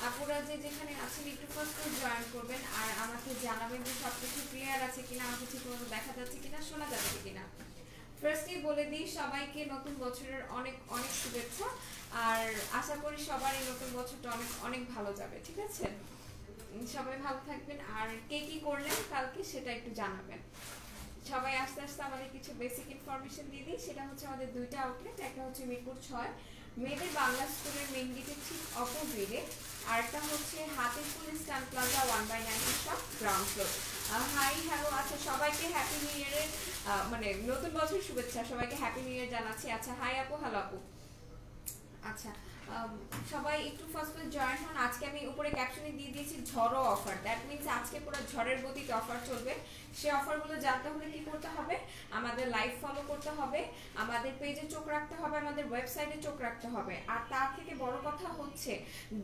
আপুরা যে যেখানে আছেন একটু ফার্স্ট করে জয়েন করবেন আর আমাকে জানাবেন যে সবকিছু ক্লিয়ার আছে কিনা, আমাকে ঠিকমতো দেখা যাচ্ছে কিনা, শোনা যাচ্ছে কিনা। ফার্স্টলি বলে দিই সবাইকে নতুন বছরের অনেক অনেক শুভেচ্ছা। আর আশা করি সবার এই নতুন বছরটা অনেক অনেক ভালো যাবে, ঠিক আছে? সবাই ভালো থাকবেন। আর কে কি করলেন কালকে সেটা একটু জানাবেন। সবাই আস্তে আস্তে আমাদের কিছু বেসিক ইনফরমেশন দিয়ে দিই। সেটা হচ্ছে আমাদের দুইটা আউটলেট, একটা হচ্ছে মিরপুর 6 মেয়েদের বাংলা স্কুলের মেইন গেটের ঠিক অপোজিটে, আরেকটা হচ্ছে Hatipur stand plaza 1/90 shop ground floor. Hi hello, আচ্ছা সবাইকে হ্যাপি নিউ ইয়ারের মানে নতুন বছর শুভেচ্ছা, সবাইকে হ্যাপি নিউ ইয়ার জানাচ্ছি। আচ্ছা হাই আপু, হ্যালো আপু। আচ্ছা সবাই একটু ফার্স্ট জয়েন হন। আজকে আমি উপরে ক্যাপশনে দিয়ে দিয়েছি ঝড়ো অফার, দ্যাট মিনস আজকে পুরো ঝড়ের গতিতে অফার চলবে। সেই অফারগুলো জানতে হলে কি করতে হবে, আমাদের লাইভ ফলো করতে হবে, আমাদের পেজে চোখ রাখতে হবে, আমাদের ওয়েবসাইটে চোখ রাখতে হবে। আর তার থেকে বড় কথা হচ্ছে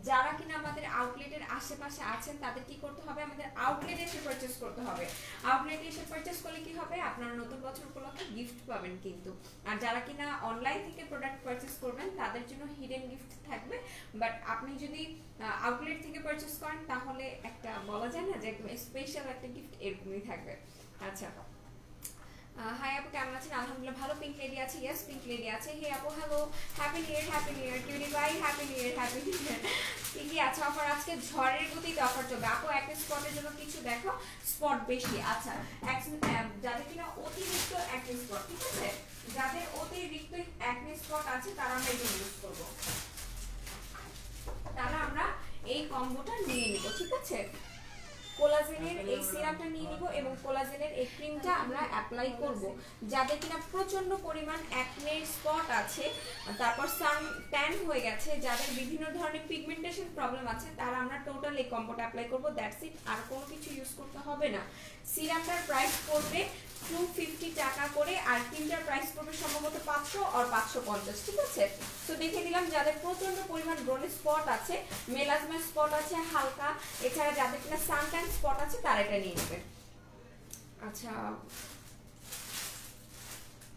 যারা কিনা আমাদের আউটলেটের আশেপাশে আছেন তাদের কি করতে হবে, আমাদের আউটলেটে এসে পারচেজ করতে হবে। আউটলেটে এসে পারচেজ করলে কি হবে, আপনারা নতুন বছর উপলক্ষে গিফট পাবেন কিন্তু। আর যারা কিনা অনলাইন থেকে প্রোডাক্ট পারচেজ করবেন তাদের জন্য হিডেন গিফট থাকবে। বাট আপনি যদি আউটলেট থেকে পারচেজ করেন তাহলে একটা বলা যায় না যে একদম স্পেশাল একটা গিফট এরকমই থাকবে। আচ্ছা হাই আপু, কেমন আছেন? আলহামদুলিল্লাহ ভালো। পিঙ্ক লেডি আছে, ইয়েস পিঙ্ক লেডি আছে। হে আপু hello, happy new year, happy new year. কিউরি ভাই happy new year, happy new year. কি আছে অফার? আজকে ঝড়ের গতিতে অফার চলবে। আপু একটা স্পটের জন্য কিছু দেখো, স্পট বেশি। আচ্ছা যাদের কিনা অতিরিক্ত একটা স্পট, ঠিক আছে, যাদের অতিরিক্ত একটা স্পট আছে তারা আমরা এটা ইউজ করবো, তাহলে আমরা এই কম্বোটা নিয়ে নিব, ঠিক আছে? কোলাজেনের এই সিরামটা নিয়ে নিব এবং কোলাজেনের এই ক্রিমটা আমরা অ্যাপ্লাই করব। যাদের কিনা প্রচন্ড পরিমাণ অ্যাকনে স্পট আছে, তারপর সান ট্যান হয়ে গেছে, যাদের বিভিন্ন ধরনের পিগমেন্টেশন প্রবলেম আছে, তারা আমরা টোটাল এই কম্বোটা অ্যাপ্লাই করব, দ্যাটস ইট। আর কোনো কিছু ইউজ করতে হবে না। সিরামটার প্রাইস পড়বে 250 টাকা করে, আর ক্রিমটার প্রাইস পড়বে সম্ভবত 500 আর 550, ঠিক আছে? তো দেখে দিলাম যাদের প্রচন্ড পরিমাণ ব্রোনে স্পট আছে, মেলাজমা স্পট আছে হালকা, এছাড়া যাদের কিনা সানট্যান স্পট আছে তারা এটা নিয়ে নেবে। আচ্ছা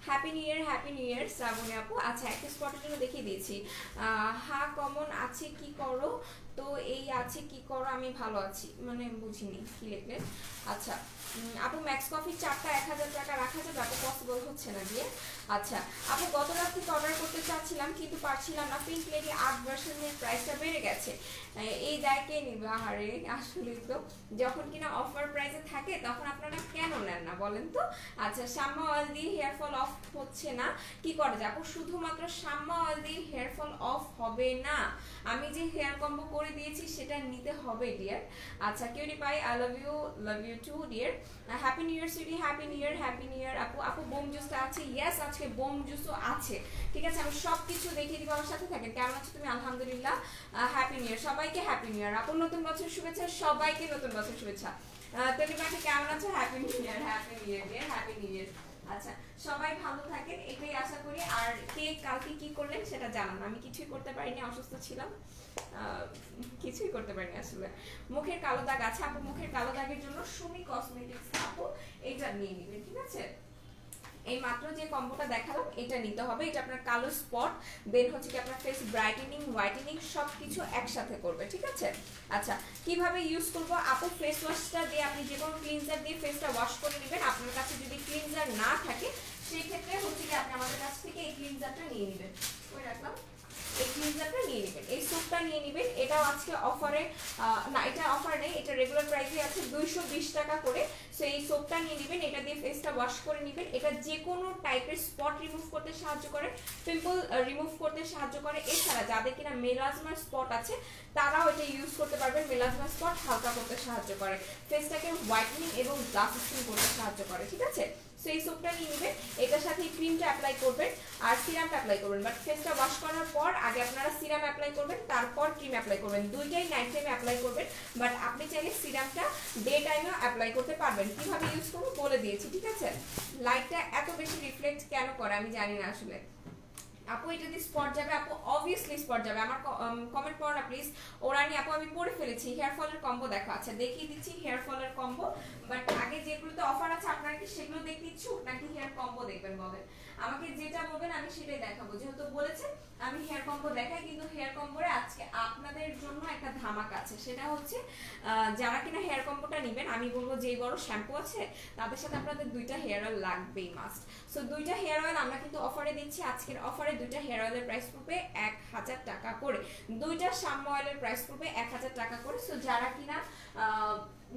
happy new year, happy new year Shraboni আপু। আচ্ছা একটা স্পটের জন্য দেখিয়ে দিয়েছি। হা কমন আছে কি করো, তো এই আছে কি করো, আমি ভালো আছি, মানে বুঝিনি কি লিখলেন। আচ্ছা আপু ম্যাক্স কফি 4টা 1000 টাকা রাখা যাবে? আপু পসিবল হচ্ছে না দিয়ে। আচ্ছা আপু গত রাত থেকে অর্ডার করতে চাচ্ছিলাম কিন্তু পারছিলাম না, পিঙ্ক লেডি 8 ভার্সনের প্রাইসটা বেড়ে গেছে, এই দায় কে নিবে? আহারে আসলে তো যখন কিনা অফার প্রাইসে থাকে তখন আপনারা কেন নেন না বলেন তো? আচ্ছা শাম্মা অয়েল দিয়ে হেয়ার ফল অফ হচ্ছে না, কি করা যায় আপু? শুধুমাত্র শাম্মা অয়েল দিয়ে হেয়ার ফল অফ হবে না, আমি যে হেয়ার কম্বো করে দিয়েছি সেটা নিতে হবে ডিয়ার। আচ্ছা cutie pie, I love you too dear. Happy new year sweetie, happy new year, happy new year আপু। আপু বোম জুসটা আছে? ইয়েস আজকে বোম জুসও আছে, ঠিক আছে? আমি সব কিছু দেখিয়ে দিব, আমার সাথে থাকেন। কেমন আছো তুমি? আলহামদুলিল্লাহ। হ্যাপি নিউ ইয়ার সবাইকে, হ্যাপি নিউ ইয়ার আপু। নতুন বছর শুভেচ্ছা সবাইকে, নতুন বছর শুভেচ্ছা। তুমি পাখি কেমন আছো? Happy new year, happy new year dear, happy new year. আচ্ছা সবাই ভালো থাকেন এটাই আশা করি। আর কে কালকে কি করলেন সেটা জানান। আমি কিছুই করতে পারিনি, অসুস্থ ছিলাম, কিছুই করতে পারিনি আসলে। মুখের কালো দাগ আছে আপু, মুখের কালো দাগের জন্য সুমি কসমেটিক্স আপু এটা নিয়ে নিবেন, ঠিক আছে? এই মাত্র যে কম্বোটা দেখালাম এটা নিতে হবে, এটা আপনার কালো স্পট দেন হচ্ছে কি আপনার ফেস ব্রাইটেনিং হোয়াইটেনিং সবকিছু একসাথে করবে, ঠিক আছে? আচ্ছা কিভাবে ইউজ করব আপু? ফেস ওয়াশটা দিয়ে আপনি যে কোনো ক্লিনজার দিয়ে ফেসটা ওয়াশ করে নেবেন। আপনার কাছে যদি ক্লিনজার না থাকে সেই ক্ষেত্রে হচ্ছে কি আপনি আমাদের কাছ থেকে এই ক্লিনজারটা নিয়ে নেবেন। ওই রাখলাম, এই ক্লিনজারটা নিয়ে নেবেন, এই সোপটা নিয়ে নেবেন। এটাও আজকে অফারে না, এটা অফার নেই, এটা রেগুলার প্রাইসে আছে 220 টাকা করে। সো এই সোপটা নিয়ে নেবেন, এটা দিয়ে ফেসটা ওয়াশ করে নেবেন। এটা যে কোনো টাইপের স্পট রিমুভ করতে সাহায্য করে, পিম্পল রিমুভ করতে সাহায্য করে। এছাড়া যাদের কিনা মেলাজমার স্পট আছে তারাও এটা ইউজ করতে পারবেন, মেলাজমার স্পট হালকা করতে সাহায্য করে, ফেসটাকে হোয়াইটেনিং এবং গ্লাস স্কিন করতে সাহায্য করে, ঠিক আছে? সো এই সোপটা নিয়ে নেবেন, এটার সাথে ক্রিমটা অ্যাপ্লাই করবেন আর সিরামটা অ্যাপ্লাই করবেন। বাট ফেসটা ওয়াশ করার পর আগে আপনারা সিরাম অ্যাপ্লাই করবেন, তারপর ক্রিম অ্যাপ্লাই করবেন, দুইটাই নাইট টাইমে অ্যাপ্লাই করবেন। বাট আপনি চাইলে সিরামটা ডে টাইমেও অ্যাপ্লাই করতে পারবেন। কিভাবে ইউজ করবো বলে দিয়েছি, ঠিক আছে? লাইটটা এত বেশি রিফ্লেক্ট কেন করে আমি জানি না আসলে। আপু এটা দিয়ে স্পট যাবে? আপু অবভিয়াসলি স্পট যাবে। আমার কমেন্ট করো না প্লিজ। ওরানি আপু আমি পড়ে ফেলেছি, হেয়ার ফলের কম্বো দেখো। আচ্ছা দেখিয়ে দিচ্ছি হেয়ার ফলের কম্বো, বাট আগে যেগুলোতে অফার আছে আপনারা কি সেগুলো দেখতে ইচ্ছুক নাকি হেয়ার কম্বো দেখবেন বলেন? আমাকে যেটা বলবেন আমি সেটাই দেখাবো। যেহেতু বলেছেন আমি হেয়ার কম্বো দেখাই, কিন্তু হেয়ার কম্বোরে আজকে আপনাদের জন্য একটা ধামাকা আছে। সেটা হচ্ছে যারা কিনা হেয়ার কম্বোটা নেবেন, আমি বলবো যেই বড় শ্যাম্পু আছে তাদের সাথে আপনাদের দুইটা হেয়ার অয়েল লাগবেই মাস্ট। সো দুইটা হেয়ার অয়েল আমরা কিন্তু অফারে দিচ্ছি। আজকের অফারে দুইটা হেয়ার অয়েলের প্রাইস পড়বে 1000 টাকা করে, দুইটা শ্যাম্পু অয়েলের প্রাইস পড়বে 1000 টাকা করে। সো যারা কিনা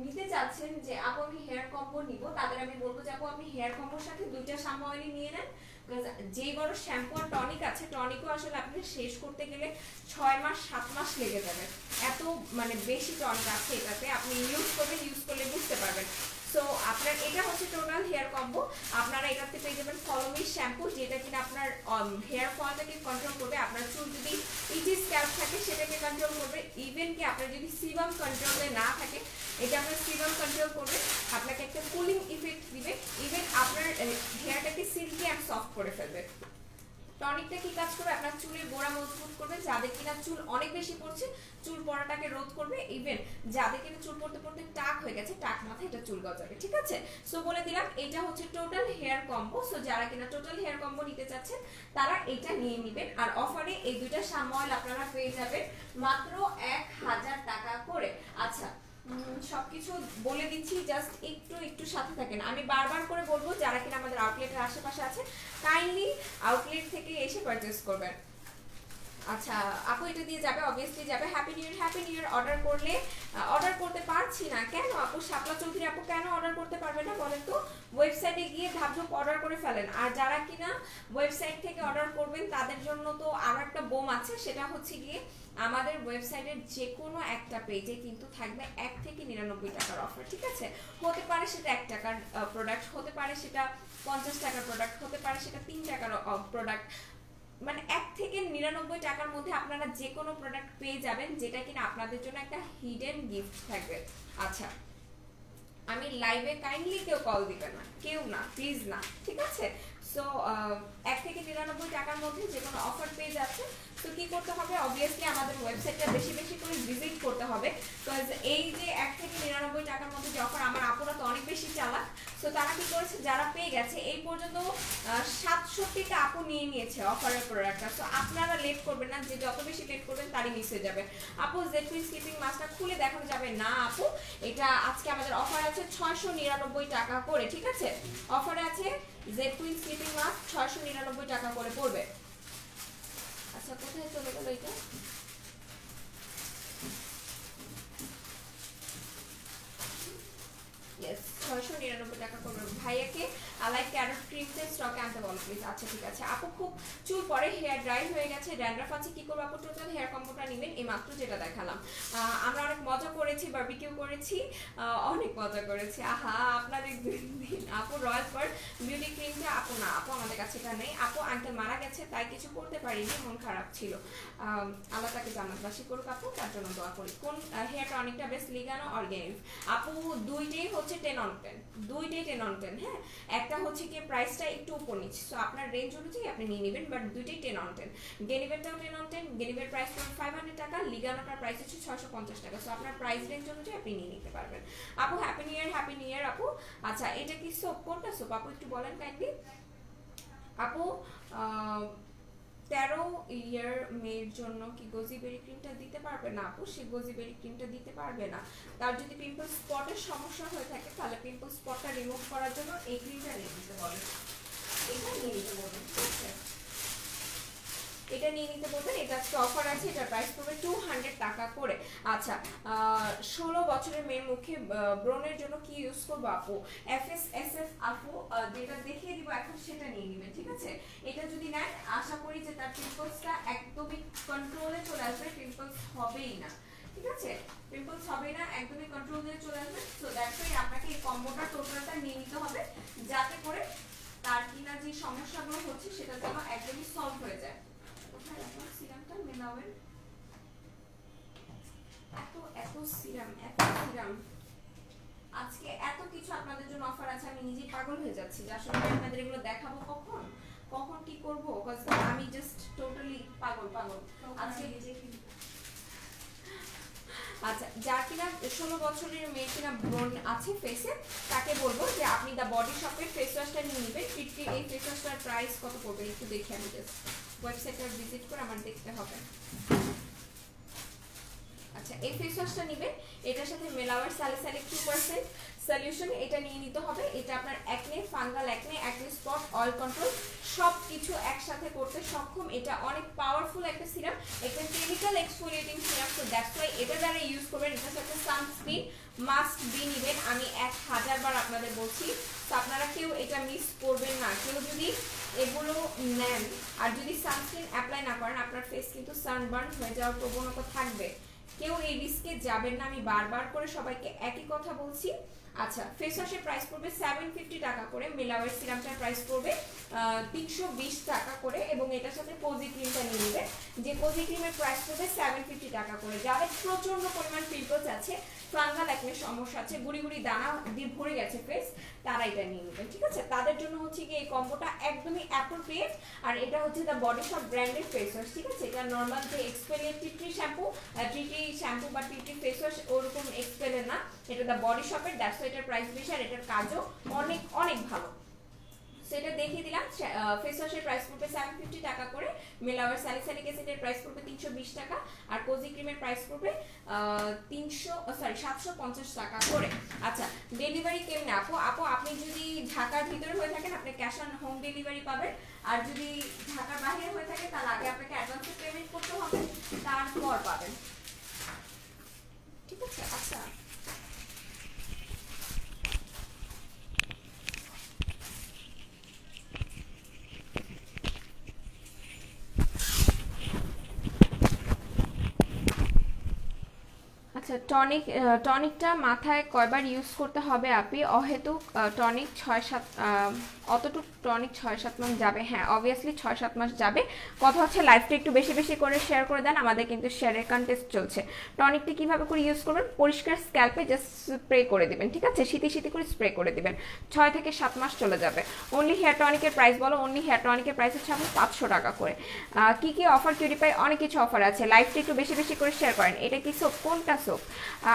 নিতে চাচ্ছেন যে আপু আমি হেয়ার কম্বো নিব, তাদের আমি বলবো যে আপু আপনি হেয়ার কম্বোর সাথে দুইটা শ্যাম্পু অয়েল নিয়ে নেন। যেই বড় শ্যাম্পু আর টনিক আছে, টনিকও আসলে আপনি শেষ করতে গেলে 6 মাস 7 মাস লেগে যাবে, এত মানে বেশি টনিক আছে এটাতে। আপনি ইউজ করলে বুঝতে পারবেন। সো আপনার এটা হচ্ছে টোটাল হেয়ার কম্বো। আপনারা এটাতে পেয়ে যাবেন ফলোমি শ্যাম্পু, যেটা কিনা আপনার হেয়ার ফলটাকে কন্ট্রোল করবে। আপনার চুল যদি ইজি স্ক্যাল্প থাকে সেটাকে কন্ট্রোল করবে। ইভেন কি আপনার যদি সিবাম কন্ট্রোলে না থাকে, এটা আপনার সিবাম কন্ট্রোল করবে, আপনাকে একটা কুলিং ইফেক্ট দিবে, ইভেন আপনার হেয়ারটাকে সিল্কি অ্যান্ড সফট করে ফেলবে। টনিকটা কি কাজ করবে, আপনার চুলের গোড়া মজবুত করবে, যাদের কিনা চুল অনেক বেশি পড়ছে চুল পড়াটাকে রোধ করবে, ইভেন যাদের কিনা চুল পড়তে পড়তে টাক হয়ে গেছে টাক মাথায় এটা চুল গজাবে। ঠিক আছে, সো বলে দিলাম এটা হচ্ছে টোটাল হেয়ার কম্বো। সো যারা কিনা টোটাল হেয়ার কম্বো নিতে চাচ্ছেন তারা এটা নিয়ে নেবেন। আর অফারে এই দুইটা শ্যাম্পু অয়েল আপনারা পেয়ে যাবেন মাত্র 1000 টাকা করে। আচ্ছা, সবকিছু বলে দিচ্ছি, জাস্ট একটু সাথে থাকেন। আমি বারবার করে বলবো যারা কিনা আমাদের আউটলেটের আশেপাশে আছে কাইন্ডলি আউটলেট থেকে এসে পারচেজ করবেন। আচ্ছা আপু এটা দিয়ে যাবে, অবভিয়াসলি যাবে। হ্যাপি নিউ ইয়ার অর্ডার করলে অর্ডার করতে পারছি না কেন আপু? শাপলা চৌধুরী আপু কেন অর্ডার করতে পারবে না বলেন তো? ওয়েবসাইটে গিয়ে ধাপধাপ অর্ডার করে ফেলেন। আর যারা কিনা ওয়েবসাইট থেকে অর্ডার করবেন তাদের জন্য তো আরো একটা বোম আছে, সেটা হচ্ছে গিয়ে আমাদের ওয়েবসাইটের যে কোনো একটা পেজে কিন্তু থাকবে 1 থেকে 99 টাকার অফার। ঠিক আছে, হতে পারে সেটা 1 টাকার প্রোডাক্ট, হতে পারে সেটা 50 টাকার প্রোডাক্ট, হতে পারে সেটা 3 টাকার প্রোডাক্ট, মানে 1 থেকে 99 টাকার মধ্যে আপনারা যে কোনো প্রোডাক্ট পেয়ে যাবেন, যেটা কিনা আপনাদের জন্য একটা হিডেন গিফট থাকবে। আচ্ছা, আমি লাইভে কাইন্ডলি কেউ কল দিবেন না, কেউ না, প্লিজ না, ঠিক আছে? সো 1 থেকে 99 টাকার মধ্যে যে কোনো অফার পেয়ে যাচ্ছে। তো কি করতে হবে, অবভিয়াসলি আমাদের ওয়েবসাইটটা বেশি বেশি করে ভিজিট করতে হবে। বিকজ এই যে 1 থেকে 99 টাকার মধ্যে যে অফার, আমার আপুরা তো অনেক বেশি চালাক। সো তারা কি করেছে, যারা পেয়ে গেছে এই পর্যন্ত 67টা আপু নিয়ে নিয়েছে অফারের প্রোডাক্টটা। সো আপনারা লেট করবেন না, যে যত বেশি লেট করবেন তারই মিস হয়ে যাবে। আপু জেড কুইন স্লিপিং মাস্কটা খুলে দেখানো যাবে না আপু, এটা আজকে আমাদের অফার আছে 699 টাকা করে। ঠিক আছে, অফারে আছে জেড কুইন স্লিপিং মাস্ক 699 টাকা করে পড়বে। আচ্ছা কোথায় চলে গেল এটা? ইয়েস, 699 টাকা করবে। ভাইয়াকে আলাই ক্যারট ক্রিমটা স্টকে আনতে বলো প্লিজ। আচ্ছা ঠিক আছে আপু, খুব চুল পরে, হেয়ার ড্রাই হয়ে গেছে, ড্যান্ড্রাফ আছে, কি করবো আপু? টোটাল হেয়ার কম্বোটা নেবেন, এই মাত্র যেটা দেখালাম। আমরা অনেক মজা করেছি, বারবিকিউ করেছি, অনেক মজা করেছি। আহা আপনাদের দিন আপু রয়্যাল বার্ড বিউটি ক্রিমটা আপু না, আপু আমাদের কাছে এটা নেই। আপু আঙ্কেল মারা গেছে তাই কিছু করতে পারিনি, মন খারাপ ছিল। আল্লাহ তাকে জান্নাতবাসী করুক আপু, তার জন্য দোয়া করি। কোন হেয়ার টনিকটা বেস্ট, লিগানো অর্গানিক? আপু দুইটাই হচ্ছে 10 on 10, দুইটাই 10 on 10। হ্যাঁ, একটা হচ্ছে কি প্রাইসটা একটু উপর নিচ্ছে, সো আপনার রেঞ্জ অনুযায়ী আপনি নিয়ে নেবেন, বাট দুইটাই 10 on 10। গেনিভেরটাও 10 on 10, গেনিভের প্রাইস পড়বে 500 টাকা, লিগানোটার প্রাইস হচ্ছে 650 টাকা। সো আপনার প্রাইস রেঞ্জ অনুযায়ী আপনি নিয়ে নিতে পারবেন। আপু হ্যাপি নিউ ইয়ার আপু। আচ্ছা এটা কি সোপ, কোনটা সোপ আপু একটু বলেন কাইন্ডলি। আপু 13 ইয়ার মেয়ের জন্য কি গোজিবেরি ক্রিমটা দিতে পারবে না আপু? সে গোজিবেরি ক্রিমটা দিতে পারবে না। তার যদি পিম্পল স্পটের সমস্যা হয়ে থাকে তাহলে পিম্পল স্পটটা রিমুভ করার জন্য এই ক্রিমটা নিয়ে নিতে বলেন, এটা নিয়ে নিতে বলবেন। ঠিক আছে, এটা নিয়ে নিতে বলবেন। এটা একটা অফার আছে, এটার প্রাইস পড়বে 200 টাকা করে। আচ্ছা 16 বছরের মেয়ের মুখে ব্রণের জন্য কি ইউজ করবো আপু? FSSF আপু যেটা দেখিয়ে দিব এখন সেটা নিয়ে নেবেন। ঠিক আছে, এটা যদি নেন আশা করি যে তার পিম্পলসটা একদমই কন্ট্রোলে চলে আসবে, পিম্পলস হবেই না। ঠিক আছে, পিম্পলস হবেই না, একদমই কন্ট্রোলে চলে আসবে। সো দ্যাটস ওয়াই আপনাকে এই কম্বোটা টোটালটা নিয়ে নিতে হবে, যাতে করে তার কিনা যে সমস্যাগুলো হচ্ছে সেটা যেন একদমই সলভ হয়ে যায়। সিরামটা মেলাবেন, এত সিরাম আজকে এত কিছু আপনাদের জন্য অফার আছে, আমি নিজেই পাগল হয়ে যাচ্ছি যে আসলে আপনাদের এগুলো দেখাবো কখন কি করব, আমি জাস্ট টোটালি পাগল। আজকে আচ্ছা, যার কিনা 16 বছরের মেয়ে কিনা ব্রণ আছে ফেসে, তাকে বলবো যে আপনি দ্য বডি শপের ফেস ওয়াশটা নিয়ে নেবেন। এই ফেস ওয়াশটার প্রাইস কত পড়বে একটু দেখি, আমি জাস্ট ওয়েবসাইটটা ভিজিট করে আমার দেখতে হবে। আচ্ছা, এই ফেস ওয়াশটা নেবেন, এটার সাথে মেলাওয়ার স্যালিসাইলিক 2% সলিউশন এটা নিয়ে নিতে হবে। এটা আপনার acne, fungal acne, acne spot, oil control সব কিছু একসাথে করতে সক্ষম। এটা অনেক পাওয়ারফুল একটা সিরাম, একটা chemical exfoliating serum. So that's why এটা যারা ইউজ করবেন, এটার সাথে সানস্ক্রিন মাস্ট বি নেবেন। আমি 1000 বার আপনাদের বলছি, তো আপনারা কেউ এটা মিস করবেন না। কেউ যদি এগুলো নেন আর যদি সানস্ক্রিন অ্যাপ্লাই না করেন, আপনার ফেস কিন্তু সানবার্ন হয়ে যাওয়ার প্রবণতা থাকবে। কেউ এই রিস্কে যাবেন না, আমি বারবার করে সবাইকে একই কথা বলছি। আচ্ছা, ফেস ওয়াশের প্রাইস পড়বে 750 টাকা করে, মেলাওয়ার সিরামটার প্রাইস পড়বে 320 টাকা করে, এবং এটার সাথে কোজি ক্রিমটা নিয়ে নেবে, যে কোজি ক্রিমের প্রাইস পড়বে 750 টাকা করে। যাদের প্রচন্ড পরিমাণ পিম্পলস আছে, ফাঙ্গাল অ্যাকনে সমস্যা আছে, গুড়ি গুড়ি দানা দিয়ে ভরে গেছে ফেস, তারা এটা নিয়ে নেবেন, ঠিক আছে? তাদের জন্য হচ্ছে কি এই কম্বোটা একদমই অ্যাপ্রোপ্রিয়েট। আর এটা হচ্ছে দ্য বডি শপ ব্র্যান্ডের ফেস ওয়াশ, ঠিক আছে? এটা নর্মাল যে এক্সপেলের টিট্রি শ্যাম্পু বা টিট্রি ফেস ওয়াশ ওরকম এক্সপেলের না, এটা দ্য বডি শপের। দ্যাটস ওয়াই এটার প্রাইস বেশি আর এটার কাজও অনেক অনেক ভালো। সেটা দেখিয়ে দিলাম। ফেস ওয়াশের প্রাইস পড়বে 750 টাকা করে, মেলাওয়ার স্যালিসাইলিক অ্যাসিডের প্রাইস পড়বে 320 টাকা, আর কোজি ক্রিমের প্রাইস পড়বে 750 টাকা করে। আচ্ছা, ডেলিভারি কেমনে আপু? আপনি যদি ঢাকার ভিতরে হয়ে থাকেন, আপনি ক্যাশ অন হোম ডেলিভারি পাবেন। আর যদি ঢাকার বাইরে হয়ে থাকে, তাহলে আগে আপনাকে অ্যাডভান্সে পেমেন্ট করতে হবে, তারপর পাবেন, ঠিক আছে? আচ্ছা, আচ্ছা, টনিকটা মাথায় কয়বার ইউজ করতে হবে আপনি? অহেতুক টনিক 6-7 অতটুক টনিক 6-7 মাস যাবে? হ্যাঁ, অবভিয়াসলি 6-7 মাস যাবে। কথা হচ্ছে লাইফটা একটু বেশি বেশি করে শেয়ার করে দেন, আমাদের কিন্তু শেয়ারের কন্টেস্ট চলছে। টনিকটা কিভাবে করে ইউজ করবেন? পরিষ্কার স্ক্যাল্পে জাস্ট স্প্রে করে দিবেন, ঠিক আছে? শীতে করে স্প্রে করে দিবেন, 6 থেকে 7 মাস চলে যাবে। অনলি হেয়ার টনিকের প্রাইস বলো, অনলি হেয়ার টনিকের প্রাইস হচ্ছে 500 টাকা করে। কি কি অফার কিউরিপাই? অনেক কিছু অফার আছে, লাইফটা একটু বেশি বেশি করে শেয়ার করেন। এটা কি সোপ? কোনটা সোপ?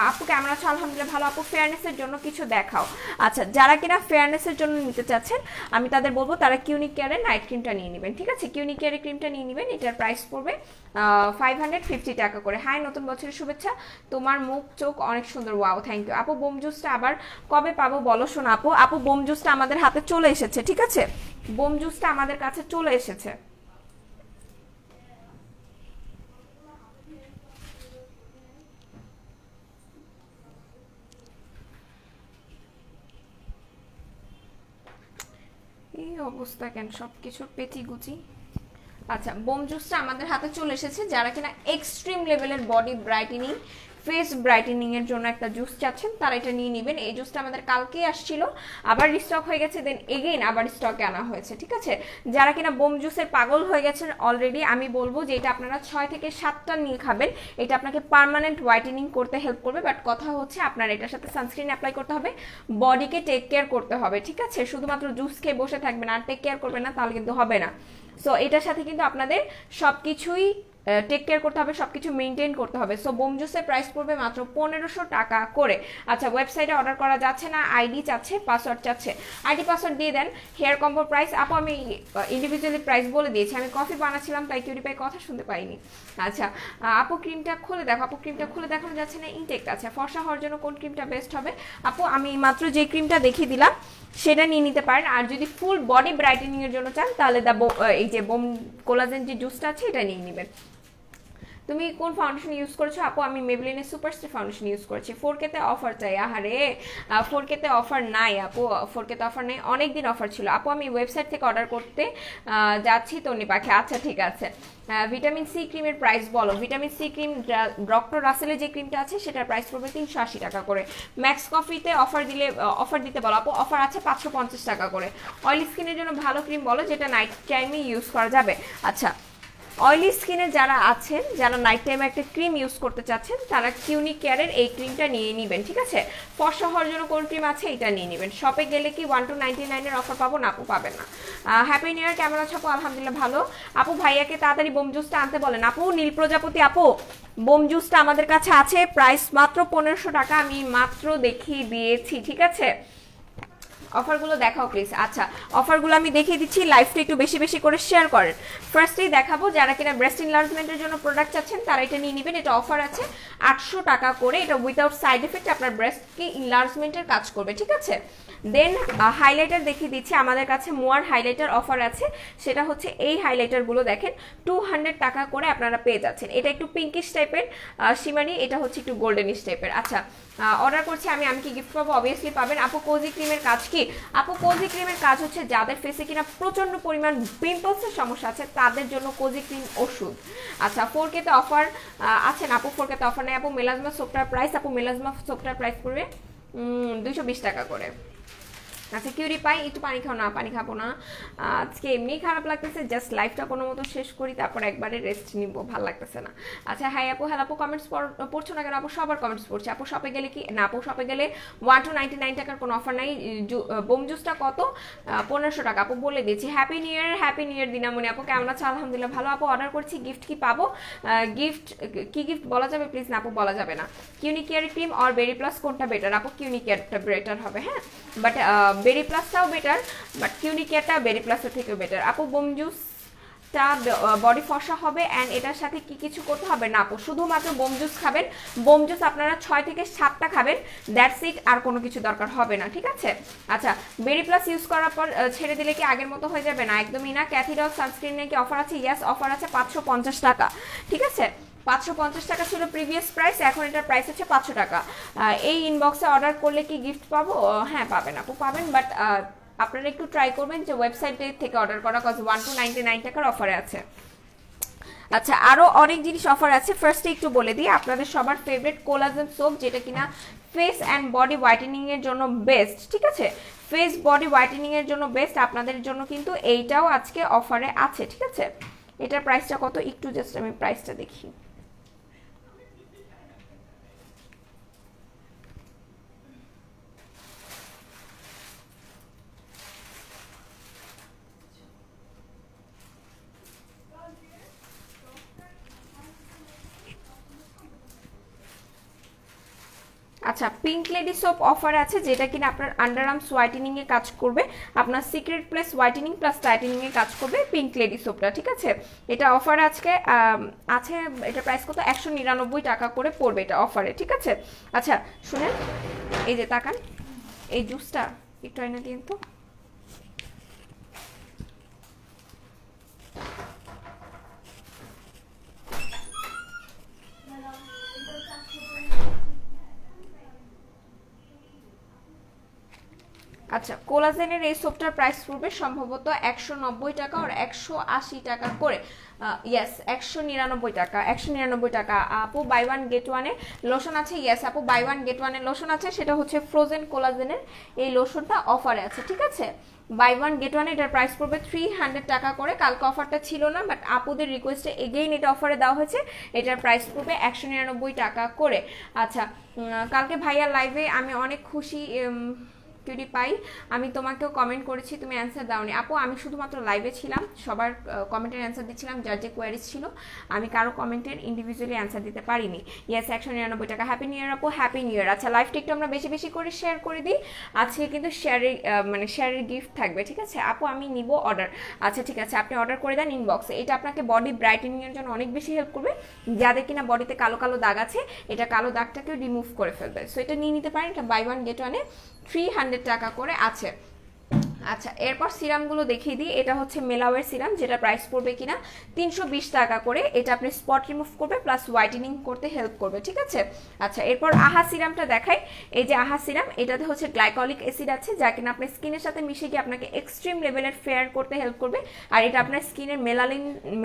আপু কেমন আছো? আলহামদুলিল্লাহ ভালো। আপু ফেয়ারনেসের জন্য কিছু দেখাও। আচ্ছা, যারা কিনা ফেয়ারনেসের জন্য নিতে চাচ্ছেন, আমি তাদের বলবো তারা কিউনিক কেয়ারের নাইট ক্রিমটা নিয়ে নেবেন, ঠিক আছে? কিউনিক কেয়ারের ক্রিমটা নিয়ে নেবেন, এটার প্রাইস পড়বে 550 টাকা করে। হাই, নতুন বছরের শুভেচ্ছা, তোমার মুখ চোখ অনেক সুন্দর। ওয়াও, থ্যাংক ইউ আপু। বোম জুসটা আবার কবে পাবো বলো শোনা আপু। বোম জুসটা আমাদের হাতে চলে এসেছে, ঠিক আছে? বোম জুসটা আমাদের কাছে চলে এসেছে। এই অবস্থা কেন সব কিছুর পেচি গুচি? আচ্ছা, বোম জুসটা আমাদের হাতে চলে এসেছে। যারা কিনা এক্সট্রিম লেভেলের বডি ব্রাইটেনিং, ফেস ব্রাইটেনিং এর জন্য একটা জুস চাচ্ছেন, তারা এটা নিয়ে নেবেন। এই জুসটা আমাদের কালকেই আসছিল, আবার রিস্টক হয়ে গেছে, দেন এগেইন আবার স্টকে আনা হয়েছে, ঠিক আছে? যারা কিনা বোম জুসের পাগল হয়ে গেছেন অলরেডি, আমি বলবো যে এটা আপনারা 6 থেকে 7টা নিয়ে খাবেন। এটা আপনাকে পার্মানেন্ট হোয়াইটেনিং করতে হেল্প করবে, বাট কথা হচ্ছে আপনার এটার সাথে সানস্ক্রিন অ্যাপ্লাই করতে হবে, বডিকে টেক কেয়ার করতে হবে, ঠিক আছে? শুধুমাত্র জুস খেয়ে বসে থাকবেন আর টেক কেয়ার করবেন না, তাহলে কিন্তু হবে না। সো এটার সাথে কিন্তু আপনাদের সবকিছুই টেক কেয়ার করতে হবে, সবকিছু মেনটেন করতে হবে। সো বোম জুসের প্রাইস পড়বে মাত্র 1500 টাকা করে। আচ্ছা, ওয়েবসাইটে অর্ডার করা যাচ্ছে না, আইডি চাচ্ছে, পাসওয়ার্ড চাচ্ছে, আইডি পাসওয়ার্ড দিয়ে দেন। হেয়ার কম্বোর প্রাইস আপু আমি ইন্ডিভিজুয়ালি প্রাইস বলে দিয়েছি, আমি কফি বানাচ্ছিলাম তাই কিউরিপাই কথা শুনতে পাইনি। আচ্ছা আপু, ক্রিমটা খুলে দেখো। আপু ক্রিমটা খুলে দেখানো যাচ্ছে না, ইনটেক্ট। আচ্ছা, ফর্সা হওয়ার জন্য কোন ক্রিমটা বেস্ট হবে? আপু আমি মাত্র যে ক্রিমটা দেখিয়ে দিলাম সেটা নিয়ে নিতে পারেন। আর যদি ফুল বডি ব্রাইটেনিং এর জন্য চান, তাহলে এই যে বোম কোলাজেন যে জুসটা আছে এটা নিয়ে নেবেন। তুমি কোন ফাউন্ডেশন ইউজ করেছো? আপু আমি মেবলিনের সুপারস্টার ফাউন্ডেশন ইউজ করেছি। 4K তে অফার চাই? আহারে 4K তে অফার নাই আপু, 4K তে অফার নেই, অনেকদিন অফার ছিল। আপু আমি ওয়েবসাইট থেকে অর্ডার করতে যাচ্ছি তনি পাখি। আচ্ছা ঠিক আছে। ভিটামিন সি ক্রিমের প্রাইস বলো। ভিটামিন সি ক্রিম ডক্টর রাসেলের যে ক্রিমটা আছে সেটার প্রাইস পড়বে 380 টাকা করে। ম্যাক্স কফিতে অফার দিতে বলো আপু। অফার আছে 550 টাকা করে। অয়েলি স্কিনের জন্য ভালো ক্রিম বলো যেটা নাইট টাইমে ইউজ করা যাবে। আচ্ছা, অয়েলি স্কিনে যারা আছেন, যারা নাইট টাইমে একটা ক্রিম ইউজ করতে চাচ্ছেন, তারা কিউনিক কেয়ারের এই ক্রিমটা নিয়ে নেবেন, ঠিক আছে? ফর্সা হওয়ার জন্য কোন ক্রিম আছে এটা নিয়ে নেবেন। শপে গেলে কি 1299 এর অফার পাবো না আপু? পাবেন না। হ্যাপি নিউ ইয়ার, কেমন আছো আপু? আলহামদুলিল্লাহ ভালো। আপু ভাইয়াকে তাড়াতাড়ি বোম জুসটা আনতে বলেন। আপু নীল প্রজাপতি আপু বোম জুসটা আমাদের কাছে আছে, প্রাইস মাত্র 1500 টাকা, আমি মাত্র দেখিয়ে দিয়েছি, ঠিক আছে। অফারগুলো দেখাও প্লিজ। আচ্ছা, অফারগুলো আমি দেখিয়ে দিচ্ছি, লাইভটা একটু বেশি বেশি করে শেয়ার করেন। ফার্স্টেই দেখাবো, যারা কিনা ব্রেস্ট ইনলার্জমেন্টের জন্য প্রোডাক্ট চাচ্ছেন তারা এটা নিয়ে নেবেন। এটা অফার আছে 800 টাকা করে, এটা উইদাউট সাইড এফেক্ট আপনার ব্রেস্টকে ইনলার্জমেন্টের কাজ করবে, ঠিক আছে। দেন হাইলাইটার দেখিয়ে দিচ্ছি, আমাদের কাছে মোয়ার হাইলাইটার অফার আছে, সেটা হচ্ছে এই হাইলাইটারগুলো দেখেন 200 টাকা করে আপনারা পেয়ে যাচ্ছেন। এটা একটু পিঙ্কিশ টাইপের শিমারি, এটা হচ্ছে একটু গোল্ডেনিশ টাইপের। আচ্ছা, অর্ডার করছি আমি কি গিফট পাবো? অবভিয়াসলি পাবেন। আপু কোজি ক্রিমের কাজ কি? আপু কোজি ক্রিমের কাজ হচ্ছে যাদের ফেসে কিনা প্রচন্ড পরিমাণ পিম্পলসের সমস্যা আছে তাদের জন্য কোজি ক্রিম ওষুধ। আচ্ছা, 4K তে অফার আছে না আপু? 4K তে অফার নেই আপু। মেলাজমা সোপটার প্রাইস আপু, মেলাজমা সোপটার প্রাইস পড়বে 220 টাকা করে। আচ্ছা, কিউরি পাই, একটু পানি খাও না? পানি খাবো না, আজকে এমনি খারাপ লাগতেছে, জাস্ট লাইফটা কোনো মতো শেষ করি, তারপর একবারে রেস্ট নিব, ভালো লাগতেছে না। আচ্ছা, হাই আপু, হ্যালো আপু, কমেন্টস পড়ছো না কেন আপু? সবার কমেন্টস পড়ছে আপু। শপে গেলে কি না আপু? শপে গেলে 199 টাকার কোনো অফার নাই। বোম জুসটা কত? 1500 টাকা আপু, বলে দিয়েছি। Happy new year, happy new year Dinamoni আপু, কেমন আছো? আলহামদুলিল্লাহ ভালো আপু। অর্ডার করছি, গিফট কি পাবো? গিফট কি গিফট বলা যাবে প্লিজ? না আপু, বলা যাবে না। কিউনিকেয়ার ক্রিম আর বেরি প্লাস কোনটা বেটার আপু? কিউনিকেয়ারটা বেটার হবে, হ্যাঁ, বাট বেরি প্লাসটাও বেটার, বাট কিউনিকেয়ারটা বেরি প্লাসের থেকেও বেটার আপু। বোম জুসটা বডি ফসা হবে অ্যান্ড এটার সাথে কি কিছু করতে হবে না আপু? শুধুমাত্র বোম জুস খাবেন। বোম জুস আপনারা 6 থেকে 7টা খাবেন, দ্যাটস ইট, আর কোনো কিছু দরকার হবে না, ঠিক আছে। আচ্ছা, বেরি প্লাস ইউজ করার পর ছেড়ে দিলে কি আগের মতো হয়ে যাবে? না, একদমই না। ক্যাথিডল সানস্ক্রিনে কি অফার আছে? ইয়েস, অফার আছে 550 টাকা, ঠিক আছে। 550 টাকা ছিল প্রিভিয়াস প্রাইস, এখন এটার প্রাইস হচ্ছে 500 টাকা। এই ইনবক্সে অর্ডার করলে কি গিফট পাবো? হ্যাঁ পাবেন আপু, পাবেন, বাট আপনারা একটু ট্রাই করবেন যে ওয়েবসাইট থেকে অর্ডার করা, কজ 1299 টাকার অফারে আছে। আচ্ছা, আরও অনেক জিনিস অফার আছে। ফার্স্টে একটু বলে দিই, আপনাদের সবার ফেভারিট কোলাজেন সোপ, যেটা কিনা ফেস অ্যান্ড বডি হোয়াইটেনিং এর জন্য বেস্ট, ঠিক আছে। ফেস বডি হোয়াইটেনিং এর জন্য বেস্ট, আপনাদের জন্য কিন্তু এইটাও আজকে অফারে আছে, ঠিক আছে। এটার প্রাইসটা কত? একটু জাস্ট আমি প্রাইসটা দেখি। আচ্ছা, পিঙ্ক লেডি সোপ অফার আছে, যেটা কিনা আপনার আন্ডার আর্মস হোয়াইটেনিং এ কাজ করবে, আপনার secret plus whitening plus tightening এ কাজ করবে পিঙ্ক লেডি সোপটা, ঠিক আছে। এটা অফার আজকে আছে, এটা প্রাইস কত? 199 টাকা করে পড়বে এটা অফারে, ঠিক আছে। আচ্ছা শুনেন, এই যে তাকান, এই জুসটা একটু এনে দিন তো। আচ্ছা, কোলাজেনের এই সোপটার প্রাইস পড়বে সম্ভবত 190 টাকা আর 180 টাকা করে। ইয়েস, 199 টাকা, 199 টাকা আপু। বাই ওয়ান গেট ওয়ানে লোশন আছে, ইয়েস আপু, বাই ওয়ান গেট ওয়ানের লোশন আছে, সেটা হচ্ছে ফ্রোজেন কোলাজেনের এই লোশনটা অফারে আছে, ঠিক আছে। বাই ওয়ান গেট ওয়ান, এটার প্রাইস পড়বে 300 টাকা করে। কালকে অফারটা ছিল না, বাট আপুদের রিকোয়েস্টে এগেইন এটা অফারে দেওয়া হয়েছে, এটার প্রাইস পড়বে 199 টাকা করে। আচ্ছা, কালকে ভাইয়া লাইভে আমি অনেক খুশি কিউরি পাই, আমি তোমাকেও কমেন্ট করেছি, তুমি অ্যান্সার দাওনি আপু। আমি শুধুমাত্র লাইভে ছিলাম, সবার কমেন্টের অ্যান্সার দিচ্ছিলাম, যার যে কোয়ারিজ ছিল, আমি কারো কমেন্টের ইন্ডিভিজুয়ালি অ্যান্সার দিতে পারিনি। ইয়েস, 199 টাকা। হ্যাপি নিউ ইয়ার আপু, হ্যাপি নিউ ইয়ার। আচ্ছা, লাইভটা একটু আমরা বেশি বেশি করে শেয়ার করে দিই, আজকে কিন্তু শেয়ারের গিফট থাকবে, ঠিক আছে আপু। আমি নিব অর্ডার। আচ্ছা ঠিক আছে, আপনি অর্ডার করে দেন ইনবক্সে। এটা আপনাকে বডি ব্রাইটেনিং এর জন্য অনেক বেশি হেল্প করবে, যাদের কিনা বডিতে কালো কালো দাগ আছে, এটা কালো দাগটাকে রিমুভ করে ফেলবে। সো এটা নিয়ে নিতে পারেন, এটা বাই ওয়ান গেট ওয়ানে 300 টাকা করে আছে। আচ্ছা, এরপর সিরামগুলো দেখিয়ে দিই। এটা হচ্ছে মেলাওয়ের সিরাম, যেটা প্রাইস পড়বে কিনা 320 টাকা করে। এটা আপনি স্পট রিমুভ করবে প্লাস হোয়াইটেনিং করতে হেল্প করবে, ঠিক আছে। আচ্ছা, এরপর আহা সিরামটা দেখাই। এই যে আহা সিরাম, এটাতে হচ্ছে গ্লাইকলিক অ্যাসিড আছে, যা কিনা আপনার স্কিনের সাথে মিশে গিয়ে আপনাকে এক্সট্রিম লেভেলের ফেয়ার করতে হেল্প করবে, আর এটা আপনার স্কিনের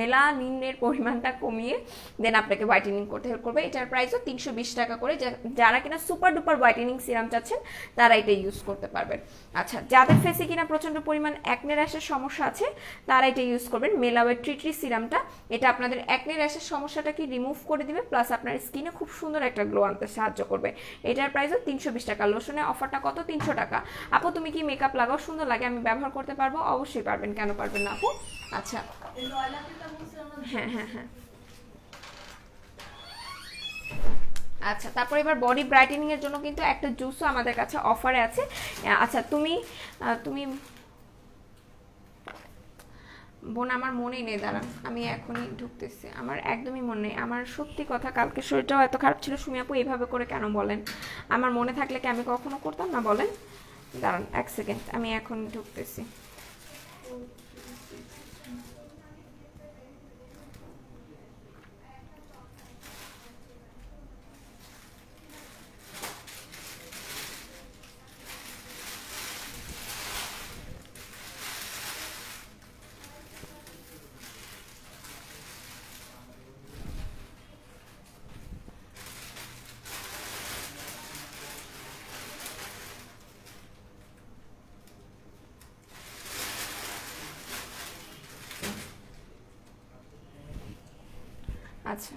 মেলানিনের পরিমাণটা কমিয়ে দেন আপনাকে হোয়াইটেনিং করতে হেল্প করবে। এটার প্রাইসও 320 টাকা করে। যারা কিনা সুপার ডুপার হোয়াইটেনিং সিরাম চাচ্ছেন তারা এটা ইউজ করতে পারবেন। আচ্ছা, যাদের ফেসে কিনা প্রচন্ড পরিমাণ অ্যাকনে র্যাশের সমস্যা আছে তারা এটা ইউজ করবেন, মেলাওয়ের ট্রিট্রি সিরামটা। এটা আপনাদের অ্যাকনে র্যাশের সমস্যাটাকে রিমুভ করে দিবে, প্লাস আপনার স্কিনে খুব সুন্দর একটা গ্লো আনতে সাহায্য করবে। এটার প্রাইসও 320 টাকা। লোশনের অফারটা কত? 300 টাকা। আপু তুমি কি মেকআপ লাগাও? সুন্দর লাগে, আমি ব্যবহার করতে পারবো? অবশ্যই পারবেন, কেন পারবেন না আপু। আচ্ছা, হ্যাঁ হ্যাঁ হ্যাঁ, আচ্ছা, তারপর এবার বডি ব্রাইটেনিং এর জন্য কিন্তু একটা জুসও আমাদের কাছে অফারে আছে। আচ্ছা তুমি তুমি বোন আমার মনেই নেই, দাঁড়ান আমি এখনই ঢুকতেছি, আমার একদমই মনে নেই। আমার সত্যি কথা কালকে শরীরটাও এত খারাপ ছিল, সুমি আপু এইভাবে করে কেন বলেন? আমার মনে থাকলে কি আমি কখনো করতাম না বলেন? দাঁড়ান এক সেকেন্ড, আমি এখন ঢুকতেছি। আচ্ছা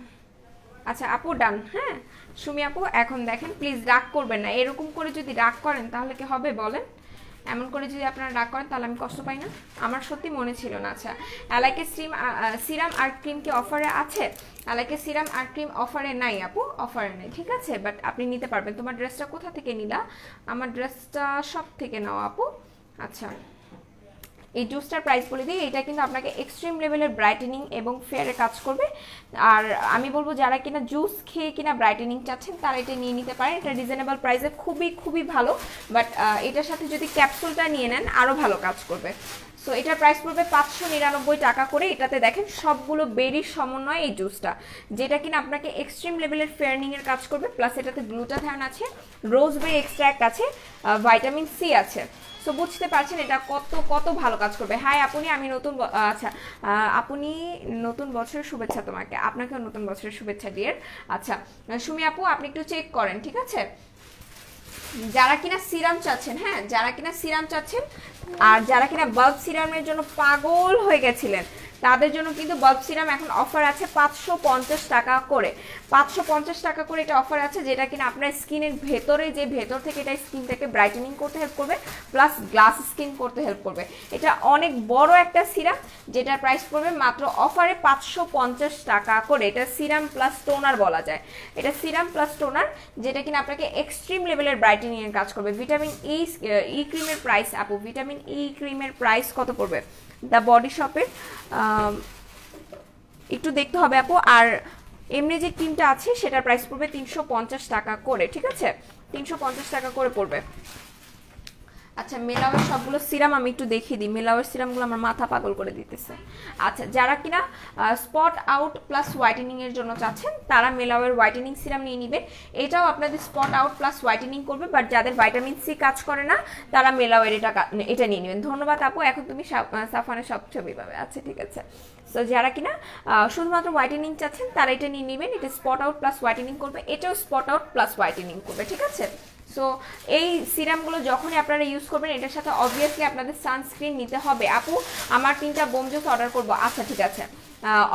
আচ্ছা আপু ডান। হ্যাঁ সুমি আপু এখন দেখেন, প্লিজ রাগ করবেন না, এরকম করে যদি রাগ করেন তাহলে কি হবে বলেন? এমন করে যদি আপনারা রাগ করেন তাহলে আমি কষ্ট পাই না? আমার সত্যি মনে ছিল না। আচ্ছা অ্যালাইকে সিরাম আর ক্রিম কি অফারে আছে? অ্যালাইকে সিরাম আর ক্রিম অফারে নাই আপু, অফারে নেই, ঠিক আছে, বাট আপনি নিতে পারবেন। তোমার ড্রেসটা কোথা থেকে নিলা? আমার ড্রেসটা সব থেকে নাও আপু। আচ্ছা এই জুসটার প্রাইস বলে দিই, এটা কিন্তু আপনাকে এক্সট্রিম লেভেলের ব্রাইটেনিং এবং ফেয়ারে কাজ করবে। আর আমি বলবো যারা কিনা জুস খেয়ে কিনা ব্রাইটেনিং চাচ্ছেন তারা এটা নিয়ে নিতে পারেন, এটা রিজনেবল প্রাইসে খুবই খুবই ভালো। বাট এটার সাথে যদি ক্যাপসুলটা নিয়ে নেন আরও ভালো কাজ করবে। সো এটার প্রাইস পড়বে 599 টাকা করে। এটাতে দেখেন সবগুলো বেরির সমন্বয় এই জুসটা, যেটা কিনা আপনাকে এক্সট্রিম লেভেলের ফেয়ারনিং এর কাজ করবে। প্লাস এটাতে গ্লুটাথায়ন আছে, রোজবেরি এক্সট্র্যাক্ট আছে, ভাইটামিন সি আছে। সো বুঝতে পারছেন এটা কত কত ভালো কাজ করবে। হাই আপনি, আমি নতুন আচ্ছা আপনি নতুন বছরের শুভেচ্ছা তোমাকে, আপনাকেও নতুন বছরের শুভেচ্ছা ডিয়ার। আচ্ছা সুমি আপু আপনি একটু চেক করেন, ঠিক আছে? যারা কিনা সিরাম চাচ্ছেন, হ্যাঁ যারা কিনা সিরাম চাচ্ছেন আর যারা কিনা বাল্ব সিরামের জন্য পাগল হয়ে গেছিলেন তাদের জন্য কিন্তু বাল্ব সিরাম এখন অফার আছে 550 টাকা করে। 550 টাকা করে এটা অফার আছে, যেটা কিনা আপনার স্কিনের ভেতরে, যে ভেতর থেকে এটা স্কিনটাকে ব্রাইটেনিং করতে হেল্প করবে, প্লাস গ্লাস স্কিন করতে হেল্প করবে। এটা অনেক বড় একটা সিরাম, যেটার প্রাইস পড়বে মাত্র অফারে 550 টাকা করে। এটা সিরাম প্লাস টোনার বলা যায়, এটা সিরাম প্লাস টোনার, যেটা কিনা আপনাকে এক্সট্রিম লেভেলের ব্রাইটেনিং এর কাজ করবে। ভিটামিন ই ক্রিমের প্রাইস আপু, ভিটামিন ই ক্রিমের প্রাইস কত পড়বে? দ্য বডি শপের একটু দেখতে হবে আপু। আর এমনি যে ক্রিমটা আছে সেটার প্রাইস পড়বে 350 টাকা করে, ঠিক আছে, 350 টাকা করে পড়বে। আচ্ছা মেলাওয়ের সবগুলো সিরাম আমি একটু দেখিয়ে দিই, মেলাওয়ের সিরামগুলো আমার মাথা পাগল করে দিতেছে। আচ্ছা যারা কিনা স্পট আউট প্লাস হোয়াইটেনিং এর জন্য চাচ্ছেন তারা মেলাওয়ের হোয়াইটেনিং সিরাম নিয়ে নেবেন, এটাও আপনাদের স্পট আউট প্লাস হোয়াইটেনিং করবে। বাট যাদের ভাইটামিন সি কাজ করে না তারা মেলাওয়ের এটা নিয়ে নেবেন। ধন্যবাদ আপু, এখন তুমি সাফানের সব ছবি পাবে। আচ্ছা ঠিক আছে, সো যারা কিনা শুধুমাত্র হোয়াইটেনিং চাচ্ছেন তারা এটা নিয়ে নেবেন, এটা স্পট আউট প্লাস হোয়াইটেনিং করবে, এটাও স্পট আউট প্লাস হোয়াইটেনিং করবে, ঠিক আছে। সো এই সিরামগুলো যখনই আপনারা ইউজ করবেন এটার সাথে অবভিয়াসলি আপনাদের সানস্ক্রিন নিতে হবে। আপু আমার 3টা বোম জুস অর্ডার করবো, আচ্ছা ঠিক আছে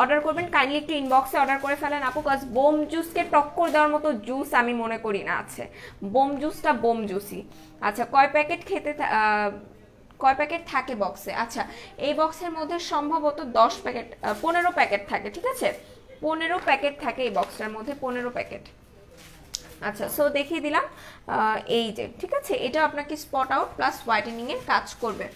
অর্ডার করবেন, কাইন্ডলি একটু ইনবক্সে অর্ডার করে ফেলেন আপু, কজ বোম জুসকে টক্কর দেওয়ার মতো জুস আমি মনে করি না আছে, বোম জুসটা বোম জুসই। আচ্ছা কয় প্যাকেট থাকে বক্সে? আচ্ছা এই বক্সের মধ্যে সম্ভবত 15 প্যাকেট থাকে, ঠিক আছে, 15 প্যাকেট থাকে এই বক্সটার মধ্যে, 15 প্যাকেট। আচ্ছা সো দেখিয়ে দিলাম এই যে, ঠিক আছে, এটা আপনাকে স্পট আউট প্লাস হোয়াইটেনিং এর কাজ করবে।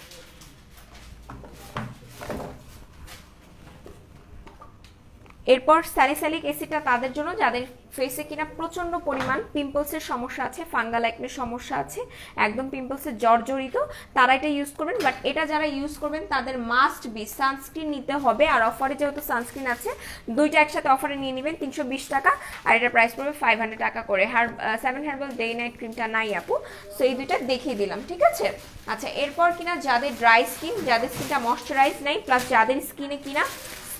এরপর স্যালিসাইলিক অ্যাসিডটা তাদের জন্য যাদের ফেসে কিনা প্রচন্ড পরিমাণ পিম্পলসের সমস্যা আছে, ফাঙ্গাল অ্যাকনে সমস্যা আছে, একদম পিম্পলসের জর্জরিত, তারা এটা ইউজ করবেন। বাট এটা যারা ইউজ করবেন তাদের মাস্ট বি সানস্ক্রিন নিতে হবে। আর অফারে যেহেতু সানস্ক্রিন আছে দুইটা একসাথে অফারে নিয়ে নেবেন 320 টাকা, আর এটার প্রাইস পড়বে 500 টাকা করে। 7 হার্বাল ডে নাইট ক্রিমটা নাই আপু, সো এই দুইটা দেখিয়ে দিলাম, ঠিক আছে। আচ্ছা এরপর কিনা যাদের ড্রাই স্কিন, যাদের স্কিনটা ময়শ্চারাইজ নাই, প্লাস যাদের স্কিনে কিনা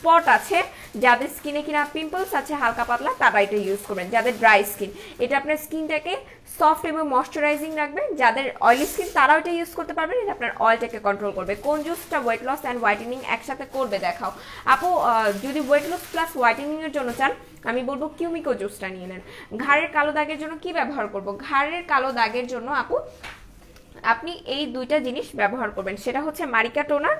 স্পট আছে, যাদের স্কিনে কিনা পিম্পলস আছে হালকা পাতলা, তারা এটা ইউজ করবেন। যাদের ড্রাই স্কিন, এটা আপনার স্কিনটাকে সফট এবং ময়শ্চারাইজিং রাখবে। যাদের অয়েলি স্কিন তারাও এটা ইউজ করতে পারবেন, এটা আপনার অয়েলটাকে কন্ট্রোল করবে। কোন জুসটা ওয়েট লস অ্যান্ড হোয়াইটেনিং একসাথে করবে দেখাও আপু? যদি ওয়েট লস প্লাস হোয়াইটেনিং এর জন্য চান আমি বলবো কিউমিকো জুসটা নিয়ে নেন। ঘাড়ের কালো দাগের জন্য কি ব্যবহার করব? ঘাড়ের কালো দাগের জন্য আপু আপনি এই দুইটা জিনিস ব্যবহার করবেন, সেটা হচ্ছে মারিকা টোনার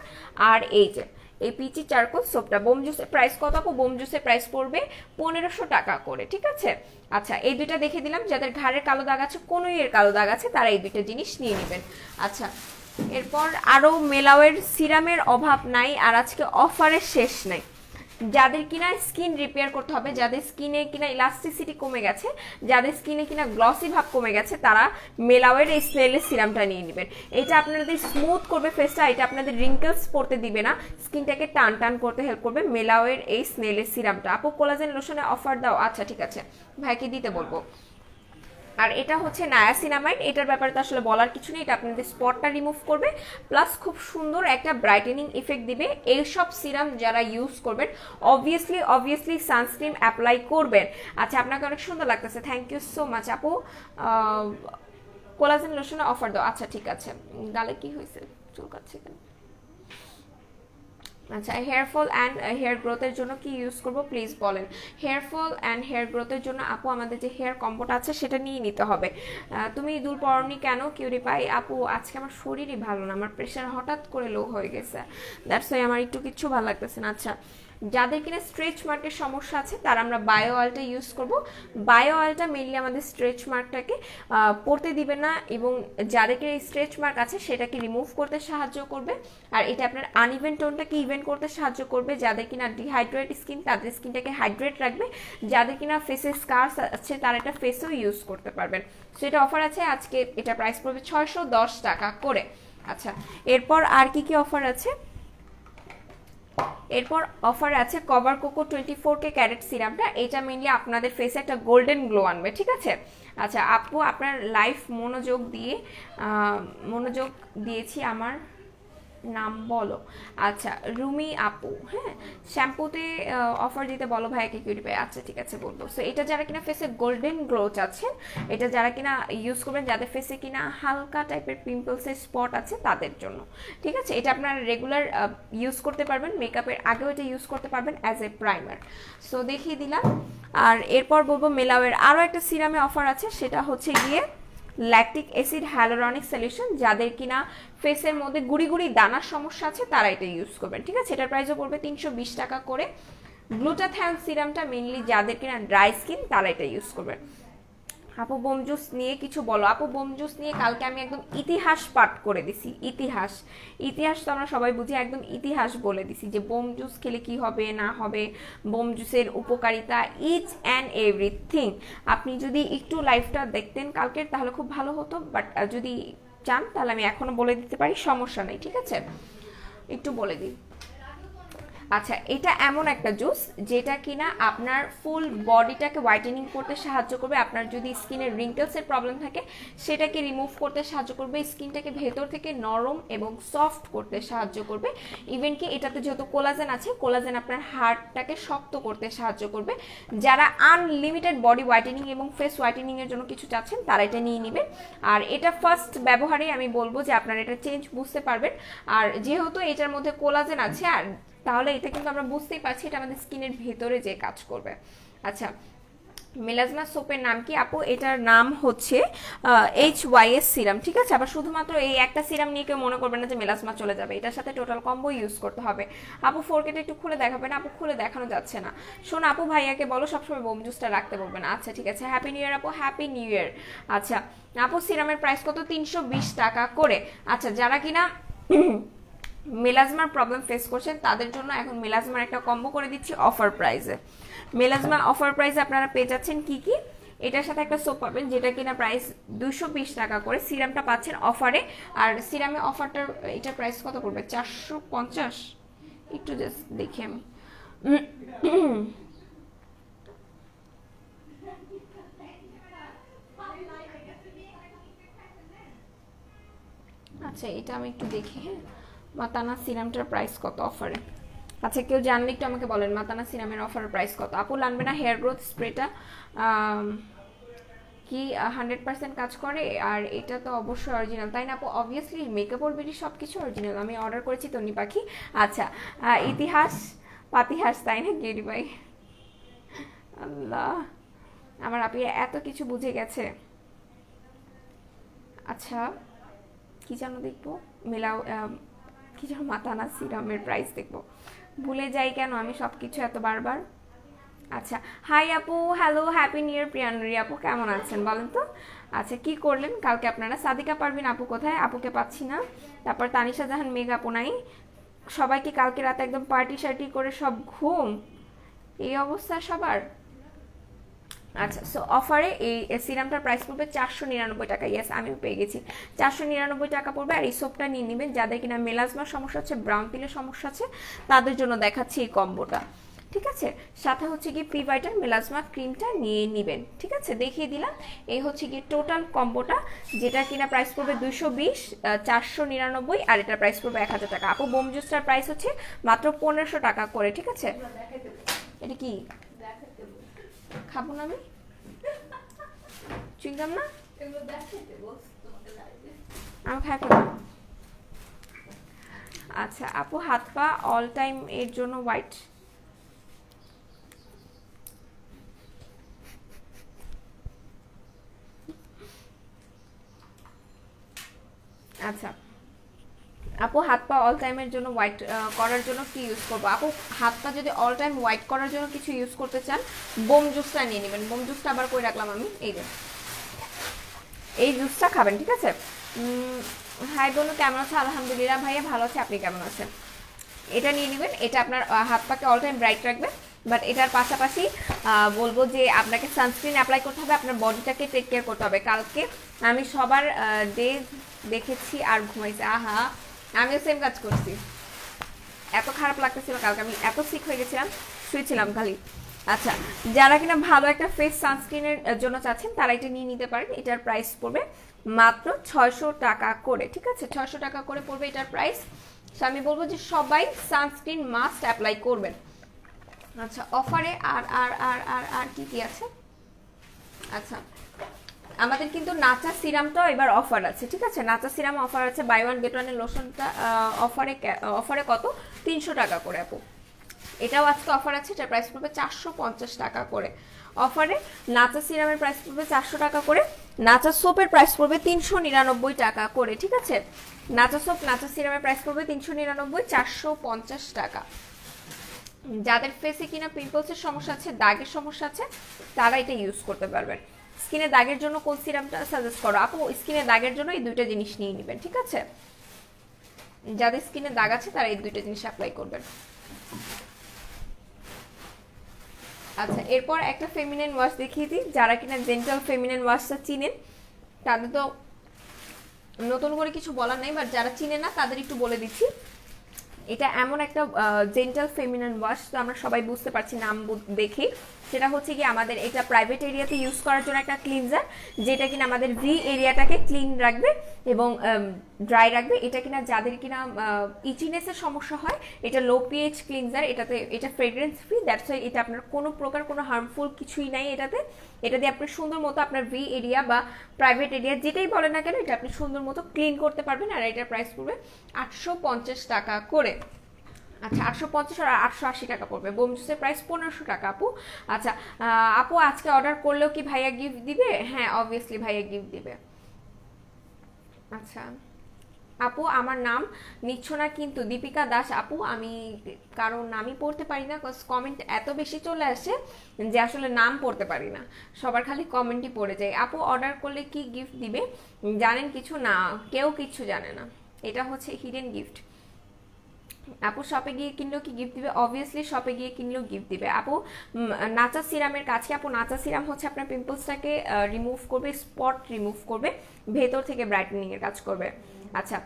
আর এই যে এই পিচি চারকোল সোপটা। বোম জুসের প্রাইস কত আপু? বোম জুসের প্রাইস পড়বে 1500 টাকা করে, ঠিক আছে। আচ্ছা এই দুইটা দেখে দিলাম, যাদের ঘাড়ের কালো দাগ আছে, কনুইয়ের কালো দাগ আছে, তারা এই দুইটা জিনিস নিয়ে নেবেন। আচ্ছা এরপর আরও মেলাওয়ের সিরামের অভাব নাই, আর আজকে অফারের শেষ নাই। যাদের কিনা স্কিন রিপেয়ার করতে হবে, যাদের স্কিনে কিনা ইলাস্টিসিটি কমে গেছে, যাদের স্কিনে কিনা গ্লসি ভাব কমে গেছে, তারা মেলাওয়ের এই স্নেলের সিরামটা নিয়ে নেবেন। এটা আপনাদের স্মুথ করবে ফেসটা, এটা আপনাদের রিঙ্কেলস পড়তে দিবে না, স্কিনটাকে টান টান করতে হেল্প করবে মেলাওয়ের এই স্নেলের সিরামটা। আপু কোলাজেন লোশনে অফার দাও। আচ্ছা ঠিক আছে, ভাইকে দিতে বলবো। আর এটা হচ্ছে নায়াসিনামাইড, এটার ব্যাপারে তো আসলে বলার কিছু নেই, এটা আপনাদের স্পটটা রিমুভ করবে, প্লাস খুব সুন্দর একটা ব্রাইটেনিং ইফেক্ট দিবে। এইসব সিরাম যারা ইউজ করবেন অবভিয়াসলি সানস্ক্রিন অ্যাপ্লাই করবেন। আচ্ছা আপনাকে অনেক সুন্দর লাগতেছে, থ্যাংক ইউ সো মাচ আপু। কোলাজেন লোশনে অফার দাও। আচ্ছা ঠিক আছে। গালে কি হয়েছে, চুলকাচ্ছে কেন? আচ্ছা হেয়ার ফল অ্যান্ড হেয়ার গ্রোথের জন্য কি ইউজ করব প্লিজ বলেন। হেয়ার ফল অ্যান্ড হেয়ার গ্রোথের জন্য আপু আমাদের যে হেয়ার কম্বোটা আছে সেটা নিয়ে নিতে হবে। তুমি দুল পরনি কেন কিউরি পাই? আপু আজকে আমার শরীরই ভালো না, আমার প্রেশার হঠাৎ করে লো হয়ে গেছে, দ্যাটস ওয়াই আমার একটু কিচ্ছু ভালো লাগতেছে না। আচ্ছা যাদের কিনা স্ট্রেচ মার্কের সমস্যা আছে তারা আমরা বায়ো অয়েলটা ইউজ করব। বায়ো অয়েলটা মেনলি আমাদের স্ট্রেচ মার্কটাকে পড়তে দিবে না, এবং যাদের কিনা স্ট্রেচ মার্ক আছে সেটাকে রিমুভ করতে সাহায্য করবে। আর এটা আপনার আনইভেন টোনটাকে ইভেন করতে সাহায্য করবে। যাদের কিনা ডিহাইড্রেট স্কিন তাদের স্কিনটাকে হাইড্রেট রাখবে। যাদের কিনা ফেসে স্কার্স আছে তারা এটা ফেসেও ইউজ করতে পারবেন। সেটা অফার আছে আজকে, এটা প্রাইস পড়বে 610 টাকা করে। আচ্ছা এরপর আর কি কি অফার আছে? এরপর অফার আছে কভার কোকো 24K ক্যারেট সিরামটা, এটা মেনলি আপনাদের ফেসে একটা গোল্ডেন গ্লো আনবে, ঠিক আছে। আচ্ছা আপু আপনার লাইফ মনোযোগ দিয়েছি, আমার নাম বলো। আচ্ছা রুমি আপু, হ্যাঁ শ্যাম্পুতে অফার দিতে বলো ভাইকে কিউটি পাই। আচ্ছা ঠিক আছে বলবো। সো এটা যারা কিনা ফেসে গোল্ডেন গ্লো চাচ্ছেন, এটা যারা কিনা ইউজ করবেন, যাদের ফেসে কিনা হালকা টাইপের পিম্পলসের স্পট আছে তাদের জন্য, ঠিক আছে। এটা আপনারা রেগুলার ইউজ করতে পারবেন, মেকআপের আগেও এটা ইউজ করতে পারবেন অ্যাজ এ প্রাইমার। সো দেখিয়ে দিলাম। আর এরপর বলবো মেলাওয়ের আরও একটা সিরামে অফার আছে, সেটা হচ্ছে গিয়ে ল্যাকটিক অ্যাসিড হ্যালোরনিক সলিউশন। যাদের কিনা ফেসের মধ্যে গুড়ি গুড়ি দানার সমস্যা আছে তারা এটা ইউজ করবেন, ঠিক আছে। এটার প্রাইসও পড়বে 320 টাকা করে। গ্লুটাথায়ন সিরামটা মেইনলি যাদের কিনা ড্রাই স্কিন তারা এটা ইউজ করবেন। আপু বোম জুস নিয়ে কিছু বলো। আপু বোম জুস নিয়ে কালকে আমি একদম ইতিহাস পাঠ করে দিছি, ইতিহাস তো আমরা সবাই বুঝি, একদম ইতিহাস বলে দিছি যে বোম জুস খেলে কি হবে না হবে, বোম জুসের উপকারিতা, ইচ অ্যান্ড এভরিথিং। আপনি যদি একটু লাইভটা দেখতেন কালকের তাহলে খুব ভালো হতো, বাট যদি চান তাহলে আমি এখনো বলে দিতে পারি, সমস্যা নেই, ঠিক আছে। একটু বলে দিই। আচ্ছা এটা এমন একটা জুস যেটা কিনা আপনার ফুল বডিটাকে হোয়াইটেনিং করতে সাহায্য করবে। আপনার যদি স্কিনের রিঙ্কেলসের প্রবলেম থাকে সেটাকে রিমুভ করতে সাহায্য করবে, স্কিনটাকে ভেতর থেকে নরম এবং সফট করতে সাহায্য করবে। ইভেন কি এটাতে যেহেতু কোলাজেন আছে, কোলাজেন আপনার হার্টটাকে শক্ত করতে সাহায্য করবে। যারা আনলিমিটেড বডি হোয়াইটেনিং এবং ফেস হোয়াইটেনিং এর জন্য কিছু চাচ্ছেন তারা এটা নিয়ে নেবেন। আর এটা ফার্স্ট ব্যবহারেই আমি বলবো যে আপনারা এটা চেঞ্জ বুঝতে পারবেন। আর যেহেতু এটার মধ্যে কোলাজেন আছে, আর তাহলে এটা কিন্তু আমরা বুঝতেই পারছি এটা আমাদের স্কিনের ভেতরে যে কাজ করবে। আচ্ছা মেলাজমা সোপের নাম কি আপু? এটার নাম হচ্ছে HYS সিরাম, ঠিক আছে। আবার শুধুমাত্র এই একটা সিরাম নিয়ে কেউ মনে করবে না যে মেলাজমা চলে যাবে, এটার সাথে টোটাল কম্বো ইউজ করতে হবে। আপু 4Kটা একটু খুলে দেখাবে না? আপু খুলে দেখানো যাচ্ছে না। শোন আপু ভাইয়াকে বলো সবসময় বোম জুসটা রাখতে বলবে না। আচ্ছা ঠিক আছে, হ্যাপি নিউ ইয়ার আপু, হ্যাপি নিউ ইয়ার। আচ্ছা আপু সিরামের প্রাইস কত? 320 টাকা করে। আচ্ছা যারা কিনা মেলাজমার প্রবলেম ফেস করছেন তাদের জন্য এখন মেলাজমার একটা কম্বো করে দিচ্ছি অফার প্রাইসে। মেলাজমা অফার প্রাইসে আপনারা পেয়ে যাচ্ছেন কি কি? এটার সাথে একটা সোপ পাবেন যেটা কিনা প্রাইস 220 টাকা করে, সিরামটা পাচ্ছেন অফারে। আর সিরামে অফারটার এটার প্রাইস কত পড়বে? 450। একটু জাস্ট দেখি আমি। আচ্ছা এটা আমি একটু দেখি। হ্যাঁ মাতানা সিরামটার প্রাইস কত অফারে? আচ্ছা কেউ জানলে একটু আমাকে বলেন মাতানা সিরামের অফারের প্রাইস কত। আপু লাগবে না হেয়ার গ্রোথ স্প্রেটা কি 100% কাজ করে? আর এটা তো অবশ্যই অরিজিনাল তাই না আপু? অবভিয়াসলি মেকআপ ওর বেরি সব কিছু অরিজিনাল, আমি অর্ডার করেছি তনি পাখি। আচ্ছা ইতিহাস পাতিহাস তাই না গেরি ভাই? আল্লাহ আমার আপনি এত কিছু বুঝে গেছে। আচ্ছা কি জানো দেখবো মেলাও কি যেন মাতানা সিরামের প্রাইস দেখবো, ভুলে যাই কেন আমি সবকিছু এত বারবার। আচ্ছা, হাই আপু, হ্যালো, হ্যাপি নিউ ইয়ার প্রিয়ানুরি আপু, কেমন আছেন বলেন তো? আচ্ছা, কি করলেন কালকে আপনারা? সাদিকা পারভিন আপু কোথায়? আপুকে পাচ্ছি না। তারপর তানিশা জাহান মেঘ আপু নাই। সবাই কি কালকে রাতে একদম পার্টি শার্টি করে সব ঘুম, এই অবস্থা সবার? আচ্ছা, সো অফারে এই সিরামটার প্রাইস পড়বে 499 টাকা। ইয়েস, আমিও পেয়ে গেছি, 499 টাকা পড়বে। আর এই সোপটা নিয়ে নেবেন যাদের কিনা মেলাজমার সমস্যা আছে, ব্রাউন পিলের সমস্যা আছে, তাদের জন্য দেখাচ্ছি এই কম্বোটা, ঠিক আছে? সাথে হচ্ছে কি প্রিভাইটার মেলাজমা ক্রিমটা নিয়ে নেবেন, ঠিক আছে? দেখিয়ে দিলাম। এই হচ্ছে কি টোটাল কম্বোটা, যেটা কিনা প্রাইস পড়বে 220, 499, আর এটার প্রাইস পড়বে 1000 টাকা। আপু বোম জুসটার প্রাইস হচ্ছে মাত্র 1500 টাকা করে, ঠিক আছে? এটা কি খাবো না আমি, চুইংগাম না আমি খাবো না। আচ্ছা আপু, হাত পা অল টাইম এর জন্য হোয়াইট, আচ্ছা আপু হাত পা অল টাইমের জন্য হোয়াইট করার জন্য কি ইউজ করবো? আপু হাত পা যদি অল টাইম হোয়াইট করার জন্য কিছু ইউজ করতে চান, বোম জুসটা নিয়ে নেবেন। বোম জুসটা আবার করে রাখলাম আমি, এই যে এই জুসটা খাবেন, ঠিক আছে? হাই বনু, কেমন আছে? আলহামদুলিল্লাহ ভাইয়া ভালো আছে, আপনি কেমন আছেন? এটা নিয়ে নেবেন, এটা আপনার হাত পাকে অল টাইম ব্রাইট রাখবে। বাট এটার পাশাপাশি বলবো যে আপনাকে সানস্ক্রিন অ্যাপ্লাই করতে হবে, আপনার বডিটাকে টেক কেয়ার করতে হবে। কালকে আমি সবার ডে দেখেছি আর ঘুমাইছি, আহা আমিও সেম কাজ করছি, এত খারাপ লাগতেছিল কালকে, আমি এত সিক হয়ে গেছিলাম, শুয়েছিলাম খালি। আচ্ছা, যারা কিনা ভালো একটা ফেস সানস্ক্রিনের জন্য চাচ্ছেন তারা এটা নিয়ে নিতে পারেন। এটার প্রাইস পড়বে মাত্র 600 টাকা করে, ঠিক আছে? 600 টাকা করে পড়বে এটার প্রাইস। আমি বলবো যে সবাই সানস্ক্রিন মাস্ট অ্যাপ্লাই করবেন। আচ্ছা, অফারে আর আর আর আর আর কি কি আছে? আচ্ছা, আমাদের কিন্তু নাচা সিরামটাও এবার অফার আছে, ঠিক আছে? নাচা সিরাম অফার আছে, বাই ওয়ান গেট ওয়ানের লোশনটা অফারে কত? 300 টাকা করে আপু। এটাও আজকে অফার আছে, এটার প্রাইস পড়বে 450 টাকা করে। অফারে নাচা সিরামের প্রাইস পড়বে 400 টাকা করে, নাচা সোপের প্রাইস পড়বে 399 টাকা করে, ঠিক আছে? নাচা সোপ, নাচা সিরামের প্রাইস পড়বে 399, 450 টাকা। যাদের ফেসে কিনা পিম্পলসের সমস্যা আছে, দাগের সমস্যা আছে, তারা এটা ইউজ করতে পারবেন। স্কিনে দাগের জন্য কোন সিরামটা সাজেস্ট করো? আপু স্কিনে দাগের জন্য এই দুইটা জিনিস নিয়ে নেবেন, ঠিক আছে? যাদের স্কিনে দাগ আছে তারা এই দুইটা জিনিস অ্যাপ্লাই করবেন। আচ্ছা, এরপর একটা ফেমিনিন ওয়াশ দেখিয়ে দিই। যারা কিনা জেন্টাল ফেমিনিন ওয়াশটা চিনেন তাদের তো নতুন করে কিছু বলার নেই, বাট যারা চিনে না তাদের একটু বলে দিচ্ছি। এটা এমন একটা জেন্টাল ফেমিনিন ওয়াশ, তো আমরা সবাই বুঝতে পারছি নাম দেখি। সেটা হচ্ছে কি আমাদের এটা প্রাইভেট এরিয়াতে ইউজ করার জন্য একটা ক্লিনজার, যেটা কিনা আমাদের ভি এরিয়াটাকে ক্লিন রাখবে এবং ড্রাই রাখবে। এটা কিনা যাদের কিনা ইচিনেসের সমস্যা হয়, এটা লো পিএইচ ক্লিনজার, এটা ফ্রেগ্রেন্স ফ্রি, দ্যাটস ওয়াই এটা আপনার কোনো প্রকার কোনো হার্মফুল কিছুই নাই এটাতে। এটা দিয়ে আপনি সুন্দর মতো আপনার ভি এরিয়া বা প্রাইভেট এরিয়া যেটাই বলেন না কেন, এটা আপনি সুন্দর মতো ক্লিন করতে পারবেন। আর এটার প্রাইস পড়বে 850 টাকা করে। আচ্ছা, 850 আর 880 টাকা পড়বে। বোম জুসের প্রাইস 1500 টাকা আপু। আচ্ছা আপু, আজকে অর্ডার করলেও কি ভাইয়া গিফট দিবে? হ্যাঁ, অবভিয়াসলি ভাইয়া গিফট দিবে। আচ্ছা আপু, আমার নাম নিচ্ছ না কিন্তু দীপিকা দাস আপু, আমি কারণ নামই পড়তে পারি না, কমেন্ট এত বেশি চলে আসে যে আসলে নাম পড়তে পারি না, সবার খালি কমেন্টই পড়ে যায়। আপু অর্ডার করলে কি গিফট দিবে জানেন কিছু? না, কেউ কিছু জানে না, এটা হচ্ছে হিডেন গিফট। আপু শপে গিয়ে কিনলেও কি গিফট দিবে? অবভিয়াসলি শপে গিয়ে কিনলেও গিফট দিবে। আপু নাচা সিরামের কাছে, আপু নাচা সিরাম হচ্ছে আপনার পিম্পলসটাকে রিমুভ করবে, স্পট রিমুভ করবে, ভেতর থেকে ব্রাইটেনিং এর কাজ করবে। আচ্ছা,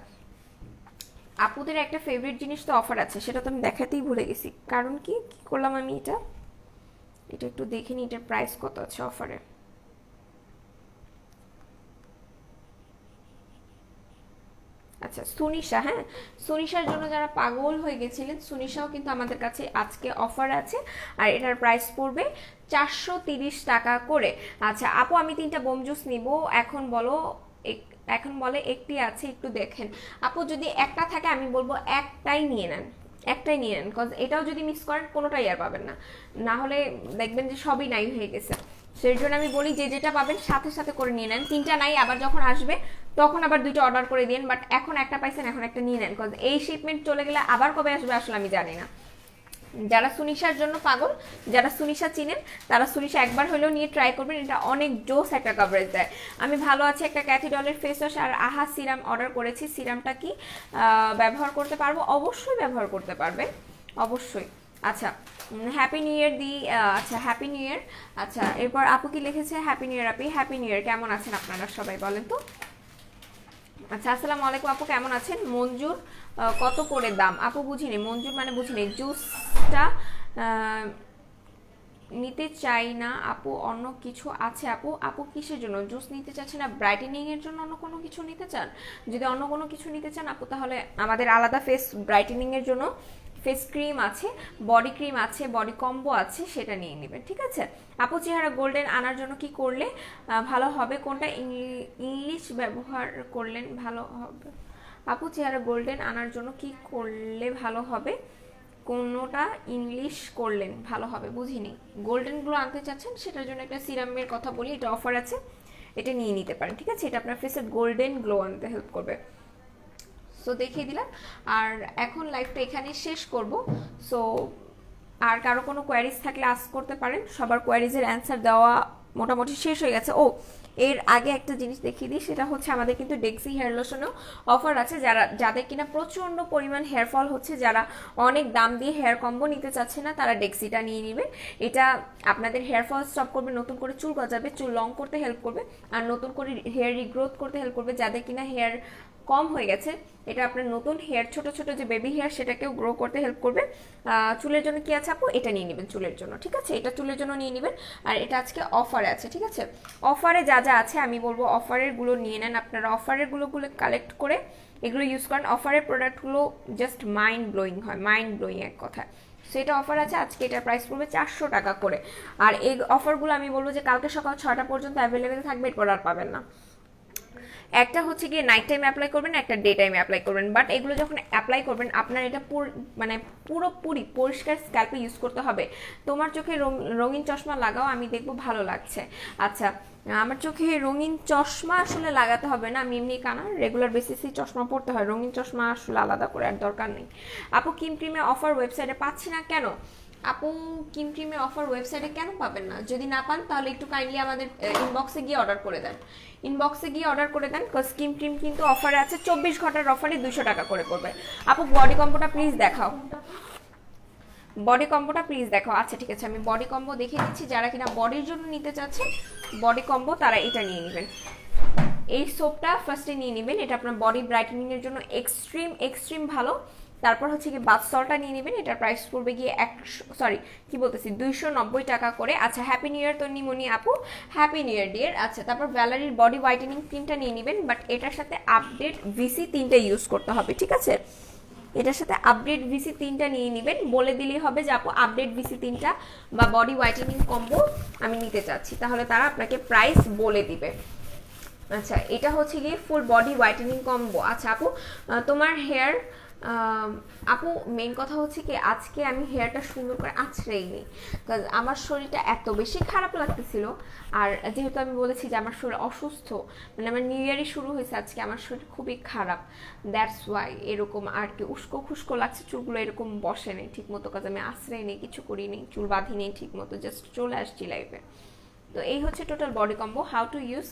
আপুদের একটা ফেভারিট জিনিস তো অফার আছে, সেটা তো আমি দেখাতেই ভুলে গেছি। কারণ কি করলাম আমি, এটা একটু দেখে নিই, এটার প্রাইস কত আছে অফারে। আচ্ছা সুনিশা, হ্যাঁ সুনিশার জন্য যারা পাগল হয়ে গেছিলেন, সুনিশাও কিন্তু আমাদের কাছে আজকে অফার আছে, আর এটার প্রাইস পড়বে 430 টাকা করে। আচ্ছা আপু, আমি 3টা বোম জুস নিব, এখন বলে একটি আছে, একটু দেখেন। আপু যদি একটা থাকে আমি বলবো একটাই নিয়ে নেন, কজ এটাও যদি মিস করেন কোনোটাই আর পাবেন না, না হলে দেখবেন যে সবই নাই হয়ে গেছে। সেই জন্য আমি বলি যে যেটা পাবেন সাথে সাথে করে নিয়ে নেন। 3টা নাই, আবার যখন আসবে তখন আবার দুইটা অর্ডার করে দিন, বাট এখন একটা পাইছেন, এখন একটা নিয়ে নেন, কজ এই শিপমেন্ট চলে গেলে আবার কবে আসবে আসলে আমি জানি না। যারা সুনিশার জন্য পাগল, যারা সুনিশা চিনেন, তারা সুনিশা একবার হলেও নিয়ে ট্রাই করবেন, এটা অনেক জোস একটা কভারেজ দেয়। আমি ভালো আছি একটা ক্যাথি ডলের ফেস ওয়াশ আর আহা সিরাম অর্ডার করেছি, সিরামটা কি ব্যবহার করতে পারবো? অবশ্যই ব্যবহার করতে পারবে, অবশ্যই। আচ্ছা, হ্যাপি নিউ ইয়ার দি, আচ্ছা হ্যাপি নিউ ইয়ার। আচ্ছা, এরপর আপু কি লিখেছে? হ্যাপি নিউ ইয়ার আপি, হ্যাপি নিউ ইয়ার। কেমন আছেন আপনারা সবাই বলেন তো? আচ্ছা, আসসালামু আলাইকুম আপু, কেমন আছেন? মঞ্জুর কত করে দাম? আপু বুঝিনি, মঞ্জুর মানে বুঝিনি। জুসটা নিতে চাই না আপু, অন্য কিছু আছে আপু? আপু কিসের জন্য জুস নিতে চাচ্ছেন? না ব্রাইটেনিং এর জন্য অন্য কোনো কিছু নিতে চান? যদি অন্য কোনো কিছু নিতে চান আপু, তাহলে আমাদের আলাদা ফেস ব্রাইটেনিং এর জন্য ফেস ক্রিম আছে, বডি ক্রিম আছে, বডি কম্বো আছে, সেটা নিয়ে নেবেন, ঠিক আছে? আপু চেহারা গোল্ডেন আনার জন্য কি করলে ভালো হবে? কোনটা ইংলিশ ব্যবহার করলেন ভালো হবে? আপু চেহারা গোল্ডেন আনার জন্য কি করলে ভালো হবে? কোনোটা ইংলিশ করলেন ভালো হবে, বুঝিনি। গোল্ডেন গ্লো আনতে চাচ্ছেন, সেটার জন্য একটা সিরামের কথা বলি, এটা অফার আছে, এটা নিয়ে নিতে পারেন, ঠিক আছে? এটা আপনার ফেসে গোল্ডেন গ্লো আনতে হেল্প করবে। সো দেখিয়ে দিলাম, আর এখন লাইভটা এখানে শেষ করব। সো আর কারো কোনো কোয়ারিজ থাকলে আস্ক করতে পারেন, সবার কোয়ারিজের অ্যান্সার দেওয়া মোটামুটি শেষ হয়ে গেছে। ও এর আগে একটা জিনিস দেখিয়ে দিই, সেটা হচ্ছে আমাদের কিন্তু ডেক্সি হেয়ার লোশনেও অফার আছে, যাদের কিনা প্রচণ্ড পরিমাণ হেয়ার ফল হচ্ছে, যারা অনেক দাম দিয়ে হেয়ার কম্বো নিতে চাচ্ছে না, তারা ডেক্সিটা নিয়ে নেবেন। এটা আপনাদের হেয়ার ফল স্টপ করবে, নতুন করে চুল গজাবে, চুল লং করতে হেল্প করবে, আর নতুন করে হেয়ার রিগ্রোথ করতে হেল্প করবে। যাদের কিনা হেয়ার কম হয়ে গেছে, এটা আপনার নতুন হেয়ার, ছোট ছোট যে বেবি হেয়ার, সেটাকেও গ্রো করতে হেল্প করবে। চুলের জন্য কি আছে আপু? এটা নিয়ে নেবেন চুলের জন্য, ঠিক আছে? এটা চুলের জন্য নিয়ে নেবেন, আর এটা আজকে অফারে আছে, ঠিক আছে? অফারে যা যা আছে আমি বলবো অফারের গুলো নিয়ে নেন আপনারা, অফারের গুলো কালেক্ট করে এগুলো ইউজ করেন। অফারের প্রোডাক্টগুলো জাস্ট মাইন্ড ব্লোয়িং হয়, মাইন্ড ব্লোয়িং এক কথায়। সেটা অফার আছে আজকে, এটার প্রাইস পড়বে 400 টাকা করে। আর এই অফারগুলো আমি বলবো যে কালকে সকাল 6টা পর্যন্ত অ্যাভেলেবেল থাকবে, এরপর আর পাবেন না। একটা হচ্ছে গিয়ে নাইট টাইমে অ্যাপ্লাই করবেন, একটা ডে টাইমে অ্যাপ্লাই করবেন, বাট এগুলো যখন অ্যাপ্লাই করবেন আপনার এটা মানে পুরোপুরি পরিষ্কার স্ক্যাল্পে ইউজ করতে হবে। তোমার চোখে রঙিন চশমা লাগাও, আমি দেখবো ভালো লাগছে। আচ্ছা, আমার চোখে রঙিন চশমা আসলে লাগাতে হবে না, আমি এমনি কানা, রেগুলার বেসিসে চশমা পড়তে হয়, রঙিন চশমা আসলে আলাদা করে আর দরকার নেই। আপু কিম ক্রিমে অফার ওয়েবসাইটে পাচ্ছি না কেন? আপু কিম ক্রিমে অফার ওয়েবসাইটে কেন পাবেন না? যদি না পান তাহলে একটু কাইন্ডলি আমাদের ইনবক্সে গিয়ে অর্ডার করে দেন, ইনবক্সে গিয়ে অর্ডার করে দেন, কজ কিম ক্রিম কিন্তু অফারে আছে, 24 ঘন্টার অফারে 200 টাকা করে পড়বে। আপু বডি কম্বোটা প্লিজ দেখাও, বডি কম্বোটা প্লিজ দেখাও। আচ্ছা ঠিক আছে, আমি বডি কম্বো দেখিয়ে দিচ্ছি, যারা কিনা বডির জন্য নিতে চাচ্ছে বডি কম্বো, তারা এটা নিয়ে নেবেন। এই সোপটা ফার্স্টে নিয়ে নেবেন, এটা আপনার বডি ব্রাইটেনিং এর জন্য এক্সট্রিম ভালো। তারপর হচ্ছে কি বাথ সল্টটা নিয়ে নেবেন, এটার প্রাইস পড়বে গিয়ে 290 টাকা করে। আচ্ছা, হ্যাপি নিউ ইয়ার তো নিমনি আপু, হ্যাপি নিউ ইয়ার ডিয়ার। আচ্ছা, তারপর ভ্যালারির বডি হোয়াইটেনিং ক্রিমটা নিয়ে নেবেন, বাট এটার সাথে আপডেট ভিসি 3টা ইউজ করতে হবে, ঠিক আছে? এটার সাথে আপডেট ভিসি 3টা নিয়ে নেবেন, বলে দিলেই হবে যে আপু আপডেট ভিসি 3টা বা বডি হোয়াইটেনিং কম্বো আমি নিতে চাচ্ছি, তাহলে তারা আপনাকে প্রাইস বলে দিবে। আচ্ছা, এটা হচ্ছে গিয়ে ফুল বডি হোয়াইটেনিং কম্বো। আচ্ছা আপু, তোমার হেয়ার, আপু মেন কথা হচ্ছে কি আজকে আমি হেয়ারটা সুন্দর করে আঁচড়েই নিই, কারণ আমার শরীরটা এত বেশি খারাপ লাগতেছিল, আর যেহেতু আমি বলেছি যে আমার শরীর অসুস্থ, মানে আমার নিউ ইয়ারই শুরু হয়েছে আজকে, আমার শরীর খুবই খারাপ, দ্যাটস ওয়াই এরকম আর কি উস্কো খুস্কো লাগছে, চুলগুলো এরকম বসে নেই ঠিক মতো, কাজ আমি আশ্রয় নেই, কিছু করি নেই, চুল বাঁধি নেই ঠিক মতো, জাস্ট চলে আসছি লাইফে। তো এই হচ্ছে total body combo. How to use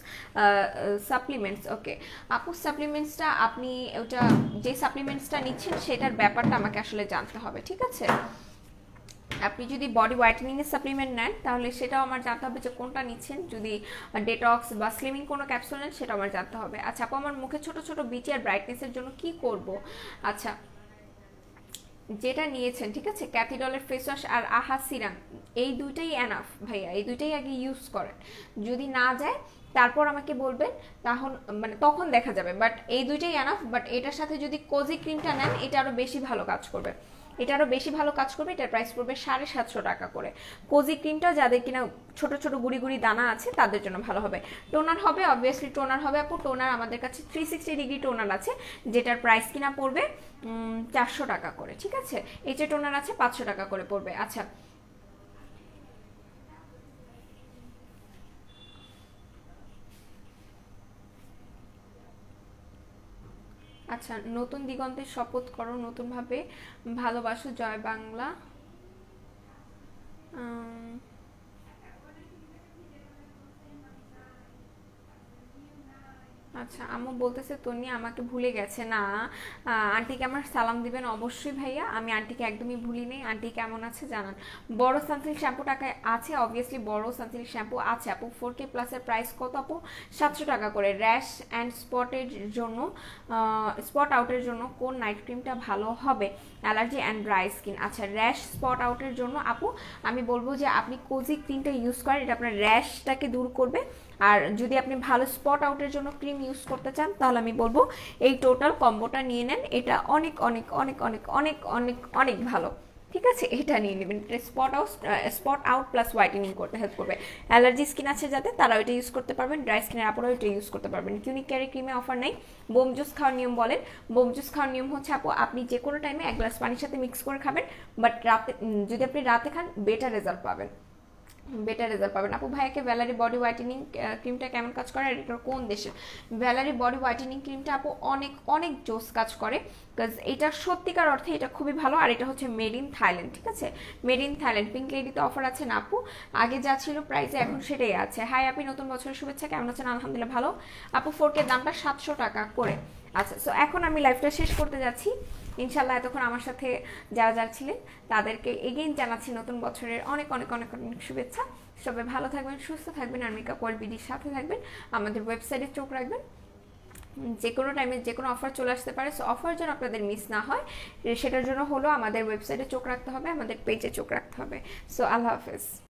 supplements. Okay আপু, সাপ্লিমেন্টসটা আপনি ওটা যে সাপ্লিমেন্টসটা নিচ্ছেন সেটার ব্যাপারটা আমাকে আসলে জানতে হবে, ঠিক আছে? আপনি যদি বডি হোয়াইটেনিং এর সাপ্লিমেন্ট নেন তাহলে সেটাও আমার জানতে হবে যে কোনটা নিচ্ছেন, যদি ডেটক্স বা স্লিমিং কোনো ক্যাপসুল নেন সেটাও আমার জানতে হবে। আচ্ছা আপু, আমার মুখে ছোট ছোট বিচি আর ব্রাইটনেসের জন্য কি করব? আচ্ছা, যেটা নিয়েছেন ঠিক আছে, ক্যাথিডলের ফেস ওয়াশ আর আহা সিরাম, এই দুইটাই এনাফ ভাইয়া, এই দুইটাই আগে ইউজ করেন, যদি না যায় তারপর আমাকে বলবেন, তখন দেখা যাবে, বাট এই দুইটাই এনাফ। বাট এটার সাথে যদি কোজি ক্রিমটা নেন এটা আরো বেশি ভালো কাজ করবে, এটার প্রাইস পড়বে 750 টাকা করে। কোজি ক্রিমটা যাদের কিনা ছোট ছোট গুড়ি গুড়ি দানা আছে তাদের জন্য ভালো হবে। টোনার হবে, অবভিয়াসলি টোনার হবে আপু, টোনার আমাদের কাছে 360 ডিগ্রি টোনার আছে, যেটার প্রাইস কিনা পড়বে 400 টাকা করে, ঠিক আছে? এই যে টোনার আছে 500 টাকা করে পড়বে। আচ্ছা, আচ্ছা, নতুন দিগন্তের শপথ করো, নতুনভাবে ভালোবাসো, জয় বাংলা। আচ্ছা, আম্মু বলতেছে তনি আমাকে ভুলে গেছে না। আন্টিকে আমার সালাম দিবেন অবশ্যই ভাইয়া, আমি আন্টিকে একদমই ভুলি নেই। আন্টি কেমন আছে জানান। বড় সানসিল্ক শ্যাম্পু টাকায় আছে, অবভিয়াসলি বড় সানসিল্ক শ্যাম্পু আছে আপু। 4K প্লাসের প্রাইস কত আপু? 700 টাকা করে। র্যাশ অ্যান্ড স্পটের জন্য, স্পট আউটের জন্য কোন নাইট ক্রিমটা ভালো হবে? Allergy and dry skin. আচ্ছা, র্যাশ স্পট আউটের জন্য আপু আমি বলবো যে আপনি কোজি ক্রিমটা ইউজ করেন, এটা আপনার র্যাশটাকে দূর করবে। আর যদি আপনি ভালো স্পট আউটের জন্য ক্রিম ইউজ করতে চান তাহলে আমি বলবো এই টোটাল কম্বোটা নিয়ে নেন, এটা অনেক অনেক অনেক অনেক অনেক অনেক অনেক ভালো। ঠিক আছে, এটা নিয়ে নেবেন। স্পট আউট প্লাস হোয়াইটেনিং করতে হেল্প করবে। অ্যালার্জি স্কিন আছে যাতে, তারাও এটা ইউজ করতে পারবেন। ড্রাই স্কিনের আপনারাও এটা ইউজ করতে পারবেন। ইউনিক ক্যারি ক্রিমে অফার নেই। বোম জুস খাওয়ার নিয়ম বলেন। বোম জুস খাওয়ার নিয়ম হচ্ছে আপু আপনি যে কোনো টাইমে এক গ্লাস পানির সাথে মিক্স করে খাবেন, বাট রাতে যদি আপনি রাতে খান বেটার রেজাল্ট পাবেন, বেটার রেজাল্ট পাবেন। আপু ভাইয়াকে ভ্যালারি বডি হোয়াইটেনিং ক্রিমটা কেমন কাজ করে, আর এটা কোন দেশের? ভ্যালারি বডি হোয়াইটেনিং ক্রিমটা আপু অনেক অনেক জোস কাজ করে, বিকজ এটা সত্যিকার অর্থে এটা খুবই ভালো। আর এটা হচ্ছে মেড ইন থাইল্যান্ড, ঠিক আছে, মেড ইন থাইল্যান্ড। পিঙ্ক লেডিতে অফার আছে না আপু? আগে যা ছিল প্রাইসে এখন সেটাই আছে। হাই আপনি নতুন বছরের শুভেচ্ছা, কেমন আছেন? আলহামদুলিল্লাহ ভালো আপু। 4K দামটা 700 টাকা করে। আচ্ছা, সো এখন আমি লাইভটা শেষ করতে যাচ্ছি। ইনশাল্লাহ এতক্ষণ আমার সাথে যারা যারা ছিলেন তাদেরকে এগেইন জানাচ্ছি নতুন বছরের অনেক অনেক অনেক অনেক শুভেচ্ছা। সবাই ভালো থাকবেন, সুস্থ থাকবেন, আর মেকআপ ওয়ার্ল্ড বিডির সাথে থাকবেন। আমাদের ওয়েবসাইটে চোখ রাখবেন, যে কোনো টাইমে যে কোনো অফার চলে আসতে পারে। সো অফার যেন আপনাদের মিস না হয়, সেটার জন্য হলো আমাদের ওয়েবসাইটে চোখ রাখতে হবে, আমাদের পেজে চোখ রাখতে হবে। সো আল্লাহ হাফেজ।